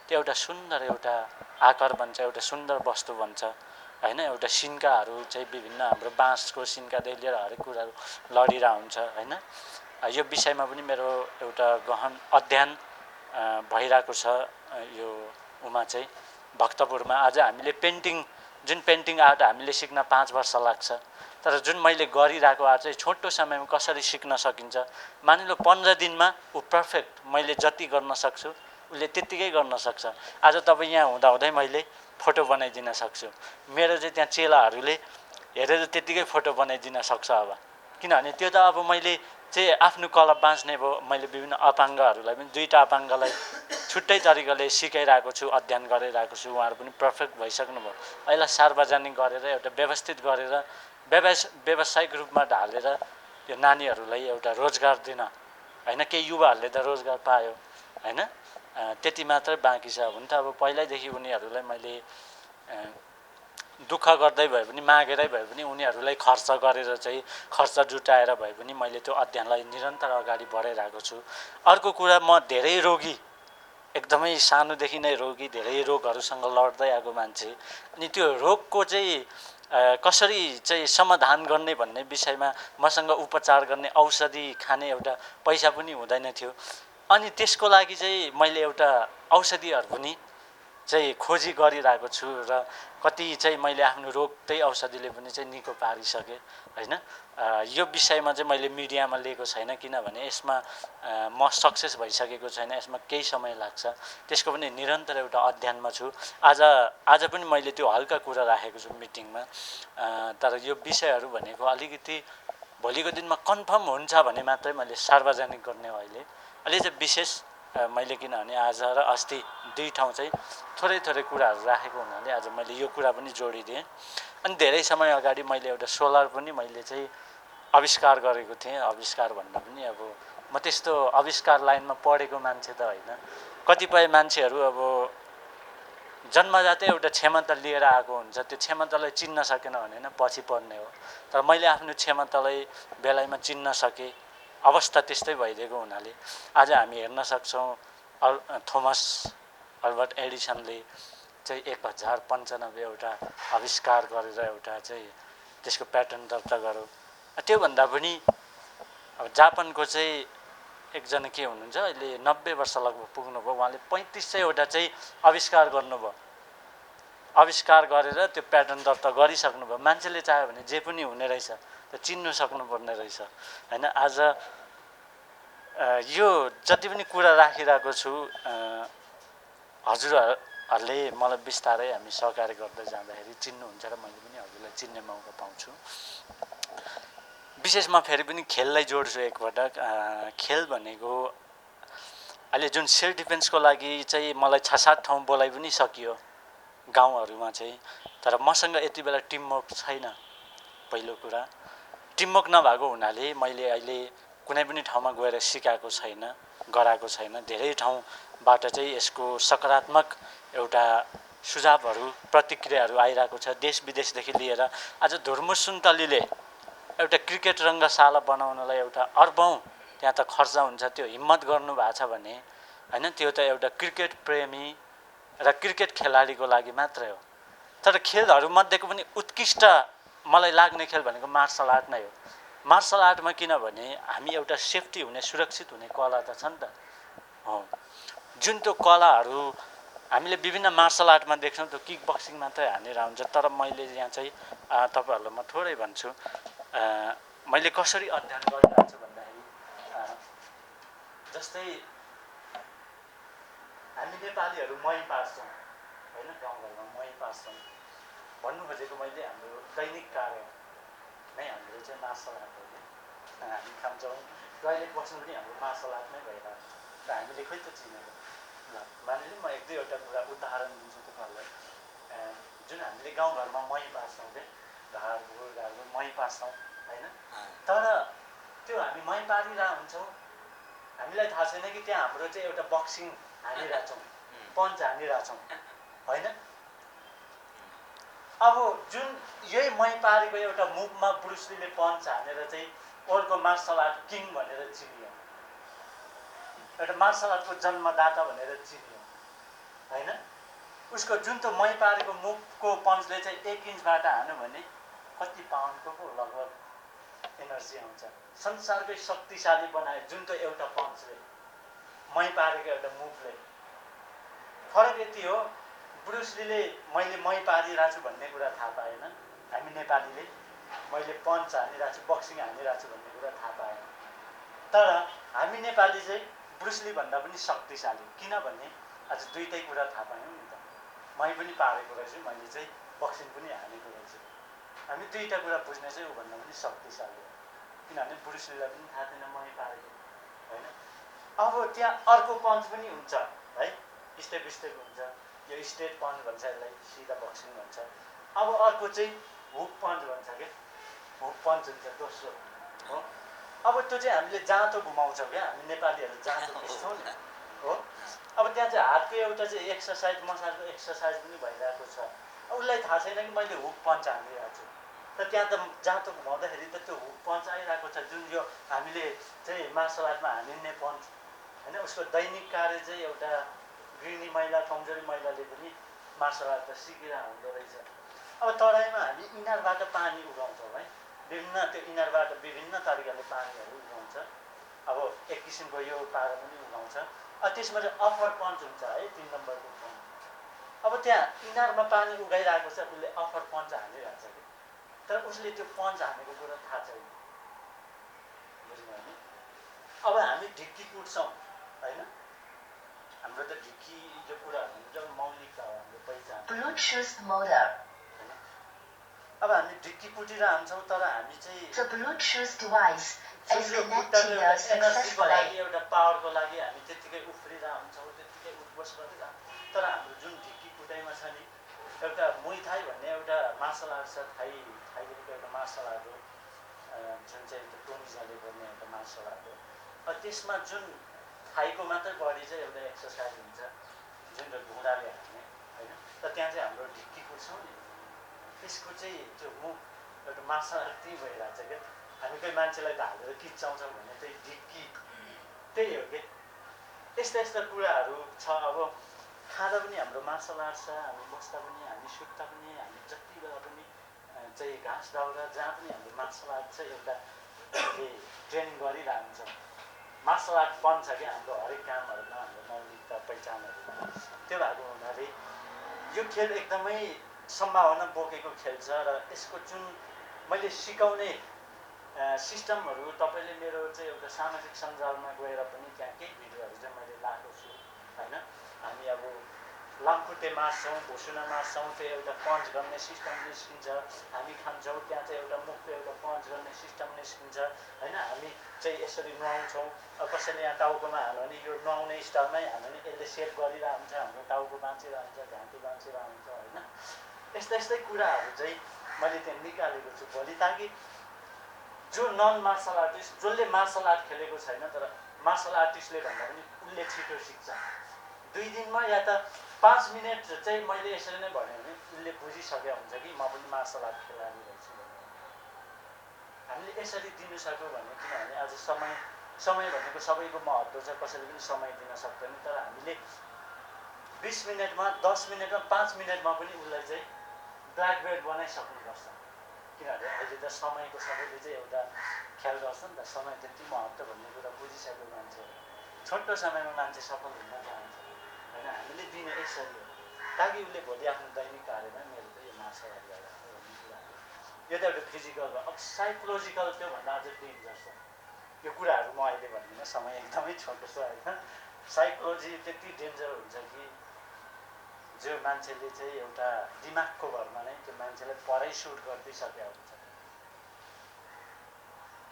त्यो एउटा सुन्दर एउटा आकार बन्छ, एउटा सुन्दर वस्तु बन्छ होइन। एउटा सिन्काहरू चाहिँ विभिन्न हाम्रो बाँसको सिन्कादेखि लिएर हरेक कुराहरू लडिरहेको हुन्छ होइन। यो विषयमा पनि मेरो एउटा गहन अध्ययन भइरहेको छ। यो उमा चाहिँ भक्तपुरमा आज हामीले जुन पेन्टिङ आर्ट हामीले सिक्न 5 वर्ष लाग्छ, तर जुन मैले गरिरहेको आर्ट चाहिँ छोटो समयमा कसरी सिक्न सकिन्छ। मानिलो 15 दिनमा ऊ पर्फेक्ट, मैले जति गर्न सक्छु उसले त्यत्तिकै गर्न सक्छ। आज तपाईँ यहाँ हुँदाहुँदै मैले फोटो बनाइदिन सक्छु, मेरो चाहिँ त्यहाँ चेलाहरूले हेरेर त्यत्तिकै फोटो बनाइदिन सक्छ। अब किनभने त्यो त अब मैले चाहिँ आफ्नो कला बाँच्ने भयो। मैले विभिन्न अपाङ्गहरूलाई पनि 2टा अपाङ्गलाई छुट्टै तरिकाले सिकाइरहेको छु, अध्ययन गरिरहेको छु, उहाँहरू पनि पर्फेक्ट भइसक्नु भयो। यसलाई सार्वजनिक गरेर एउटा व्यवस्थित गरेर व्यावसायिक रूपमा ढालेर यो नानीहरूलाई एउटा रोजगार दिन होइन। केही युवाहरूले त रोजगार पायो होइन, त्यति मात्रै बाँकी छ। हुन त अब पहिल्यैदेखि उनीहरूलाई मैले दुःख गर्दै भए पनि, मागेरै भए पनि उनीहरूलाई खर्च गरेर चाहिँ खर्च जुटाएर भए पनि मैले त्यो अध्ययनलाई निरन्तर अगाडि बढाइरहेको छु। अर्को कुरा, म धेरै रोगी, एकदमै सानोदेखि नै रोगी, धेरै रोगहरूसँग लड्दै आएको मान्छे। अनि त्यो रोगको चाहिँ कसरी चाहिँ समाधान गर्ने भन्ने विषयमा मसँग उपचार गर्ने, औषधि खाने एउटा पैसा पनि हुँदैन थियो। अनि त्यसको लागि चाहिँ मैले एउटा औषधिहरू पनि चाहिँ खोजी गरिरहेको छु र कति चाहिँ मैले आफ्नो रोग त्यही औषधिले पनि चाहिँ निको पारिसकेँ होइन। यो विषयमा चाहिँ मैले मिडियामा लिएको छैन किनभने यसमा म सक्सेस भइसकेको छैन, यसमा केही समय लाग्छ, त्यसको पनि निरन्तर एउटा अध्ययनमा छु। आज पनि मैले त्यो हल्का कुरा राखेको छु मिटिङमा, तर यो विषयहरू भनेको अलिकति भोलिको दिनमा कन्फर्म हुन्छ भने मात्रै मैले सार्वजनिक गर्ने हो। अहिले चाहिँ विशेष मैले किनभने आज र अस्ति 2 ठाउँ चाहिँ थोरै कुराहरू राखेको हुनाले आज मैले यो कुरा पनि जोडिदिएँ। अनि धेरै समय अगाडि मैले एउटा सोलर पनि मैले चाहिँ आविष्कार गरेको थिएँ। आविष्कार भन्दा पनि अब म त्यस्तो आविष्कार लाइनमा पढेको मान्छे त होइन। कतिपय मान्छेहरू अब जन्मजातै एउटा क्षमता लिएर आएको हुन्छ, त्यो क्षमतालाई चिन्न सकेन भने न पछि पर्ने हो। तर मैले आफ्नो क्षमतालाई बेलायमा चिन्न सकेँ, अवस्था त्यस्तै भइदिएको हुनाले आज हामी हेर्न सक्छौँ थोमस अल्बर्ट एडिसनले चाहिँ 1095 एउटा आविष्कार गरेर एउटा चाहिँ त्यसको प्याटर्न दर्ता गर्यो। त्योभन्दा पनि अब जापानको चाहिँ एकजना के हुनुहुन्छ अहिले 90 वर्ष लगभग पुग्नुभयो, उहाँले 3500वटा चाहिँ आविष्कार गर्नुभयो। आविष्कार गरेर त्यो प्याटर्न दर्ता गरिसक्नुभयो। मान्छेले चाह्यो भने जे पनि हुने रहेछ, त्यो चिन्नु सक्नुपर्ने रहेछ होइन। आज यो जति पनि कुरा राखिरहेको छु हजुरहरूले मलाई बिस्तारै हामी सहकार्य गर्दै जाँदाखेरि चिन्नुहुन्छ र मैले पनि हजुरलाई चिन्ने मौका पाउँछु। विशेष म फेरि पनि खेललाई जोड्छु एकपटक। खेल भनेको अहिले जुन सेल्फ डिफेन्सको लागि चाहिँ मलाई 6-7 ठाउँ बोलाइ पनि सकियो गाउँहरूमा चाहिँ, तर मसँग यति बेला टिमवर्क छैन। पहिलो कुरा टिमवर्क नभएको हुनाले मैले अहिले कुनै पनि ठाउँमा गएर सिकाएको छैन, गराएको छैन। धेरै ठाउँबाट चाहिँ यसको सकारात्मक एउटा सुझावहरू प्रतिक्रियाहरू आइरहेको छ देश विदेशदेखि लिएर। आज धुर्मु सुन्तलीले एउटा क्रिकेट रङ्गशाला बनाउनलाई एउटा अर्बौँ त्यहाँ त खर्च हुन्छ, त्यो हिम्मत गर्नु भएको छ भने होइन, त्यो त एउटा क्रिकेट प्रेमी र क्रिकेट खेलाडीको लागि मात्रै हो। तर खेलहरूमध्येको पनि उत्कृष्ट मलाई लाग्ने खेल भनेको मार्सल आर्ट नै हो। मार्सल आर्टमा किनभने हामी एउटा सेफ्टी हुने, सुरक्षित हुने कला त छ नि त हो। जुन त्यो कलाहरू हामीले विभिन्न मार्सल आर्टमा देख्छौँ त्यो किक बक्सिङ मात्रै हानेर हुन्छ। तर मैले यहाँ चाहिँ तपाईँहरूलाई म थोरै भन्छु, मैले कसरी अध्ययन गरिरहेको छु भन्दाखेरि जस्तै हामी नेपालीहरू मही पार्छौँ होइन, गाउँघरमा मही पार्छौँ भन्नु खोजेको मैले हाम्रो दैनिक कार्य नै हाम्रो चाहिँ मार्सल आर्ट हो। हामी खान्छौँ, टोयलेट बस्नु पनि हाम्रो मार्सल आर्ट नै भइरहेको छ र हामीले खोइ त चिनेको। ल मानिलिउँ म 1-2वटा कुरा उदाहरण दिन्छु तपाईँहरूलाई। जुन हामीले गाउँघरमा मही पार्छौँ क्या, ढाडहरू मही पार्छौँ होइन, तर त्यो हामी मही पारिरहेको हुन्छौँ, हामीलाई थाहा छैन कि त्यहाँ हाम्रो चाहिँ एउटा बक्सिङ हानिरहेछौँ, पन्च हानिरहेछौँ होइन। अब जुन यही मही पारेको एउटा मुभमा ब्रुसलीले पन्च हानेर चाहिँ वर्ल्डको मार्सल आर्ट किङ भनेर चिनियो, एउटा मार्सल आर्टको जन्मदाता भनेर चिनियो होइन। उसको जुन त्यो मही पारेको मुभको पन्चले चाहिँ 1 इन्चबाट हान्यो भने कति पाउन्डको पो लगभग एनर्जी आउँछ। संसारकै शक्तिशाली बनायो जुन त्यो एउटा पन्चले, मही पारेको एउटा मुभले। फरक यति हो, ब्रुसलीले मैले मही पारिरहेको छु भन्ने कुरा थाहा पाएन, हामी नेपालीले मैले पन्च हानिरहेको छु, बक्सिङ हानिरहेको छु भन्ने कुरा थाहा पाएन। तर हामी नेपाली चाहिँ ब्रुसली भन्दा पनि शक्तिशाली, किनभने आज दुईटै कुरा थाहा पायौँ नि त। मही पनि पारेको रहेछु, मैले चाहिँ बक्सिङ पनि हानेको रहेछु। हामी दुईवटा कुरा बुझ्ने चाहिँ ऊभन्दा पनि शक्तिशाली हो, किनभने ब्रुसलीलाई पनि थाहा थिएन मही पारेको होइन। अब त्यहाँ अर्को पन्च पनि हुन्छ है, स्टेप हुन्छ, यो स्ट्रेट पन्च भन्छ, यसलाई सिधा बक्सिङ भन्छ। अब अर्को चाहिँ हुक पन्च भन्छ क्या, हुक पन्च हुन्छ दोस्रो हो। अब त्यो चाहिँ हामीले जाँतो घुमाउँछौँ क्या, हामी नेपालीहरू जाँतो खिच्छौँ नि हो। अब त्यहाँ चाहिँ हातको एउटा चाहिँ एक्सर्साइज, मसाजको एक्सर्साइज पनि भइरहेको छ। उसलाई थाहा छैन कि मैले हुक पन्च हानिरहेको छु, तर त्यहाँ त जाँतो घुमाउँदाखेरि त त्यो हुक पन्च आइरहेको छ, जुन यो हामीले चाहिँ मार्सल आर्टमा हानिने पन्च होइन। उसको दैनिक कार्य चाहिँ एउटा गृहिणी महिला, कमजोरी महिलाले पनि मार्सल आर्ट त सिकिरहेको हुँदो रहेछ। अब तराईमा हामी इनारबाट पानी उगाउँछौँ है, विभिन्न त्यो इनारबाट विभिन्न तरिकाले पानीहरू उगाउँछ। अब एक किसिमको यो पारा पनि उगाउँछ। त्यसमा चाहिँ अप्पर पन्च हुन्छ है, 3 नम्बरको पन्च अब त्यहाँ इनारमा पानी उगाइरहेको छ, उसले अफर पन्च हालिरहेको छ कि, तर उसले त्यो पन्च हानेको कुरो थाहा छैन। बुझ्नु भने अब हामी ढिक्की कुट्छौँ होइन, हाम्रो त ढिक्की यो कुराहरू जब मौलिक हो हाम्रो पहिचान होइन। अब हामी ढिक्की कुटिरहन्छौँ तर हामी चाहिँ एनर्जीको लागि एउटा पावरको लागि हामी त्यत्तिकै उफ्रिरहन्छौँ, त्यत्तिकै उठबस गरिरहन्छौँ। तर हाम्रो जुन ढिक्की कुटाइमा छ नि, एउटा मुई थाई भन्ने एउटा मार्सल आर्ट छ, थाईको एउटा मार्सल आर्ट हो, जुन चाहिँ त्यो टोनिजले गर्ने एउटा मार्सल आर्ट हो। त्यसमा जुन थाईको मात्रै बडी चाहिँ एउटा एक्सर्साइज हुन्छ, जुन चाहिँ घुँडाले हान्ने होइन। र त्यहाँ चाहिँ हाम्रो ढिक्की कुट्छौँ नि, त्यसको चाहिँ त्यो मुख एउटा मार्सल आर्ट त्यही भइरहेको छ क्या। हामी कोही मान्छेलाई ढालेर किच्चाउँछौँ भने चाहिँ ढिक्की त्यही हो कि। यस्ता यस्ता कुराहरू छ। अब खाँदा पनि हाम्रो मार्सल आर्ट छ, हामी बस्दा पनि, हामी सुत्दा पनि, हामी जति बेला पनि चाहिँ घाँस दाउरा जहाँ पनि हाम्रो मार्सल आर्ट चाहिँ एउटा ट्रेनिङ गरिरहन्छौँ। मार्सल आर्ट बन्छ क्या हाम्रो हरेक कामहरूमा, हाम्रो मौलिकता पहिचानहरूमा। त्यो भएको हुनाले यो खेल एकदमै सम्भावना बोकेको खेल छ। र यसको जुन मैले सिकाउने सिस्टमहरू तपाईँले मेरो चाहिँ एउटा सामाजिक सञ्जालमा गएर पनि त्यहाँ केही भिडियोहरू चाहिँ मैले लगाएको छु होइन। हामी अब लामखुट्टे मार्छौँ, भुसुना मार्छौँ, त्यो एउटा पन्च गर्ने सिस्टम निस्किन्छ। हामी खान्छौँ, त्यहाँ चाहिँ एउटा मुखको एउटा पन्च गर्ने सिस्टम निस्किन्छ होइन। हामी चाहिँ यसरी नुहाउँछौँ, कसैले यहाँ टाउकोमा हाल्यो भने यो नुहाउने स्टाइलमै हाल्यो भने यसले सेभ गरिरहन्छ, हाम्रो टाउको बाँचिरहन्छ, घाँटी बाँचिरहन्छ होइन। यस्ता यस्तै कुराहरू चाहिँ मैले त्यहाँ निकालेको छु भोलि, ताकि जो नन मार्सल आर्टिस्ट, जसले मार्सल आर्ट खेलेको छैन तर मार्सल आर्टिस्टले भन्दा पनि उसले छिटो सिक्छ। 2 दिनमा या त 5 मिनट चाहिँ मैले यसरी नै भन्यो भने उसले बुझिसकेको हुन्छ कि म पनि मार्सल आर्ट खेलाडी रहेछु। हामीले यसरी दिनु सक्यौँ भने, किनभने आज समय भनेको सबैको महत्त्व छ, कसैले पनि समय दिन सक्दैन। तर हामीले 20 मिनटमा, 10 मिनटमा, 5 मिनटमा पनि उसलाई चाहिँ ब्ल्याक बेल्ट बनाइसक्नुपर्छ। किनभने अहिले त समयको सबैले चाहिँ एउटा ख्याल गर्छ नि त, समय त्यति महत्त्व भन्ने कुरा बुझिसकेको मान्छे हो। छोटो समयमा मान्छे सफल हुन चाहन्छ होइन। हामीले दिने यसरी हो ताकि उसले भोलि आफ्नो दैनिक कार्यमा मेरो त यो मार्सल आर्ट गरेर भन्ने कुरा हो। यो त एउटा फिजिकल भयो। अब साइकोलोजिकल त्योभन्दा अझै डेन्जर छ। यो कुराहरू म अहिले भन्दिनँ, समय एकदमै छोटो छ होइन। साइकोलोजी त्यति डेन्जर हुन्छ कि जो मान्छेले चाहिँ एउटा दिमागको भरमा नै त्यो मान्छेलाई परै सुट गरिदिइसकेको हुन्छ।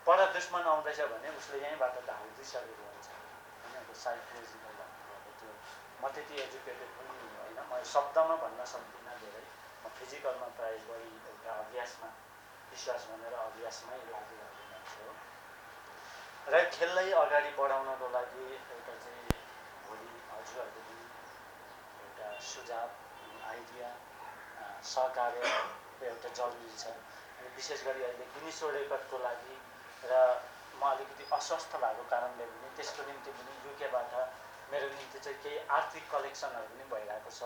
पर दुश्मन आउँदैछ भने उसले यहीँबाट ढालिदिइसकेको हुन्छ होइन। साइकोलोजिकल भन्नुभएको त्यो म त्यति एजुकेटेड पनि होइन, म शब्दमा भन्न सक्दिनँ धेरै। म फिजिकलमा प्रायः बढी एउटा अभ्यासमा विश्वास भनेर अभ्यासमै लागिरहेको मान्छे हो। र खेललाई अगाडि बढाउनको लागि एउटा चाहिँ भोलि हजुरहरूको पनि एउटा सुझाव, आइडिया, सहकार्य एउटा जरुरी छ। अनि विशेष गरी अहिले गिनिज रेकर्डको लागि र म अलिकति अस्वस्थ भएको कारणले पनि त्यसको निम्ति पनि युकेबाट मेरो निम्ति चाहिँ केही आर्थिक कलेक्सनहरू पनि भइरहेको छ।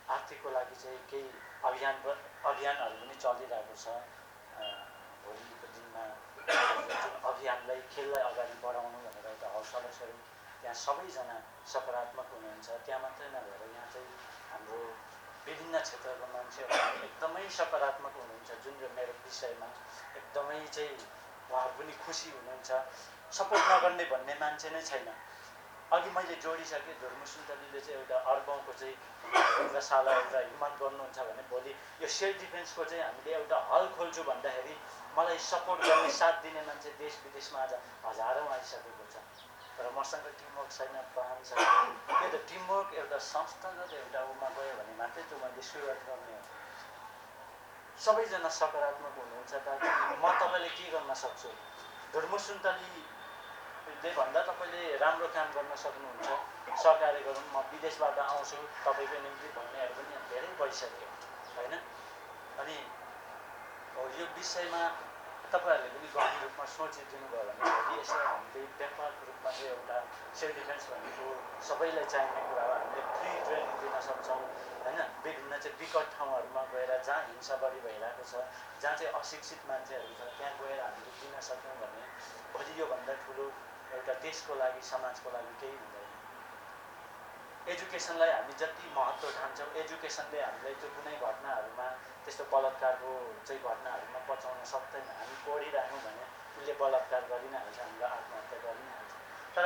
आर्थिकको लागि चाहिँ केही अभियानहरू पनि चलिरहेको छ। भोलिको दिनमा जुन अभियानलाई, खेललाई अगाडि बढाउनु भनेर एउटा हौसला स्वरूप त्यहाँ सबैजना सकारात्मक हुनुहुन्छ। त्यहाँ मात्रै नभएर यहाँ चाहिँ हाम्रो विभिन्न क्षेत्रको मान्छेहरू एकदमै सकारात्मक हुनुहुन्छ। जुन मेरो विषयमा एकदमै चाहिँ उहाँहरू पनि खुसी हुनुहुन्छ। सपोर्ट नगर्ने भन्ने मान्छे नै छैन। अघि मैले जोडिसकेँ, धुर्मु सुन्तलीले चाहिँ एउटा अर्बौँको चाहिँ एउटा साला एउटा हिम्मत गर्नुहुन्छ भने भोलि यो सेल्फ डिफेन्सको चाहिँ हामीले एउटा हल खोल्छु भन्दाखेरि मलाई सपोर्ट गर्ने, साथ दिने मान्छे देश विदेशमा आज हजारौँ आइसकेको छ। तर मसँग टिमवर्क छैन, प्लान छैन। त्यो त टिमवर्क एउटा संस्थागत एउटा उमा गयो भने मात्रै त्यो मैले सुरुवात गर्ने हो। सबैजना सकारात्मक हुनुहुन्छ ताकि म तपाईँले के गर्न सक्छु, धुर्मु सुन्तलीले भन्दा तपाईँले राम्रो काम गर्न सक्नुहुन्छ, सहकार्य गरौँ, म विदेशबाट आउँछु तपाईँको निम्ति भन्नेहरू पनि धेरै भइसक्यो होइन। अनि यो विषयमा तपाईँहरूले पनि गम्भीर रूपमा सोचिदिनु भयो भने भोलि यसलाई हामीले व्यापक रूपमा चाहिँ एउटा सेल्फ डिफेन्स भनेको सबैलाई चाहिने कुरा हो। हामीले फ्री ट्रेनिङ दिन सक्छौँ होइन। विभिन्न चाहिँ विकट ठाउँहरूमा गएर जहाँ हिंसा बढी भइरहेको छ, जहाँ चाहिँ अशिक्षित मान्छेहरू छ, त्यहाँ गएर हामीले दिन सक्यौँ भने भोलि योभन्दा ठुलो एउटा देशको लागि, समाजको लागि केही हुँदैन। एजुकेसनलाई हामी जति महत्त्व ठान्छौँ, एजुकेसनले हामीलाई त्यो कुनै घटनाहरूमा त्यस्तो बलात्कारको चाहिँ घटनाहरूमा बचाउन सक्दैन। हामी पढिरहनु भने उसले बलात्कार गरि नै हाल्छ, हामीलाई आत्महत्या गरि नै हाल्छ। तर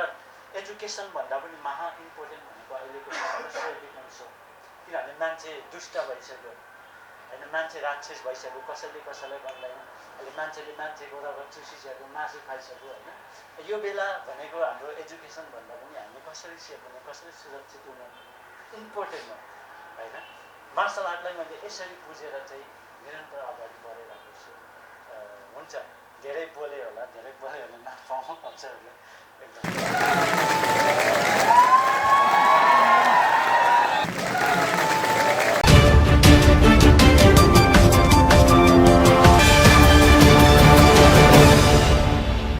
एजुकेसनभन्दा पनि महा इम्पोर्टेन्ट भनेको अहिलेको समयमा सेल्फ डिफेन्स हो। किनभने मान्छे दुष्ट भइसक्यो होइन, मान्छे राक्षस भइसक्यो, कसैले कसैलाई भन्दैन। अहिले मान्छेले मान्छेको रगत चुसिसक्यो, मासु खाइसक्यो होइन। यो बेला भनेको हाम्रो एजुकेसनभन्दा पनि हामी कसरी सेफ हुने, कसरी सुरक्षित हुने इम्पोर्टेन्ट हो होइन। मार्सल आर्टलाई मैले यसरी बुझेर चाहिँ निरन्तर अगाडि बढिरहेको छु। हुन्छ, धेरै बोले होला, धेरै बोल्यो भने नपाउँ हजुरहरूले एकदम।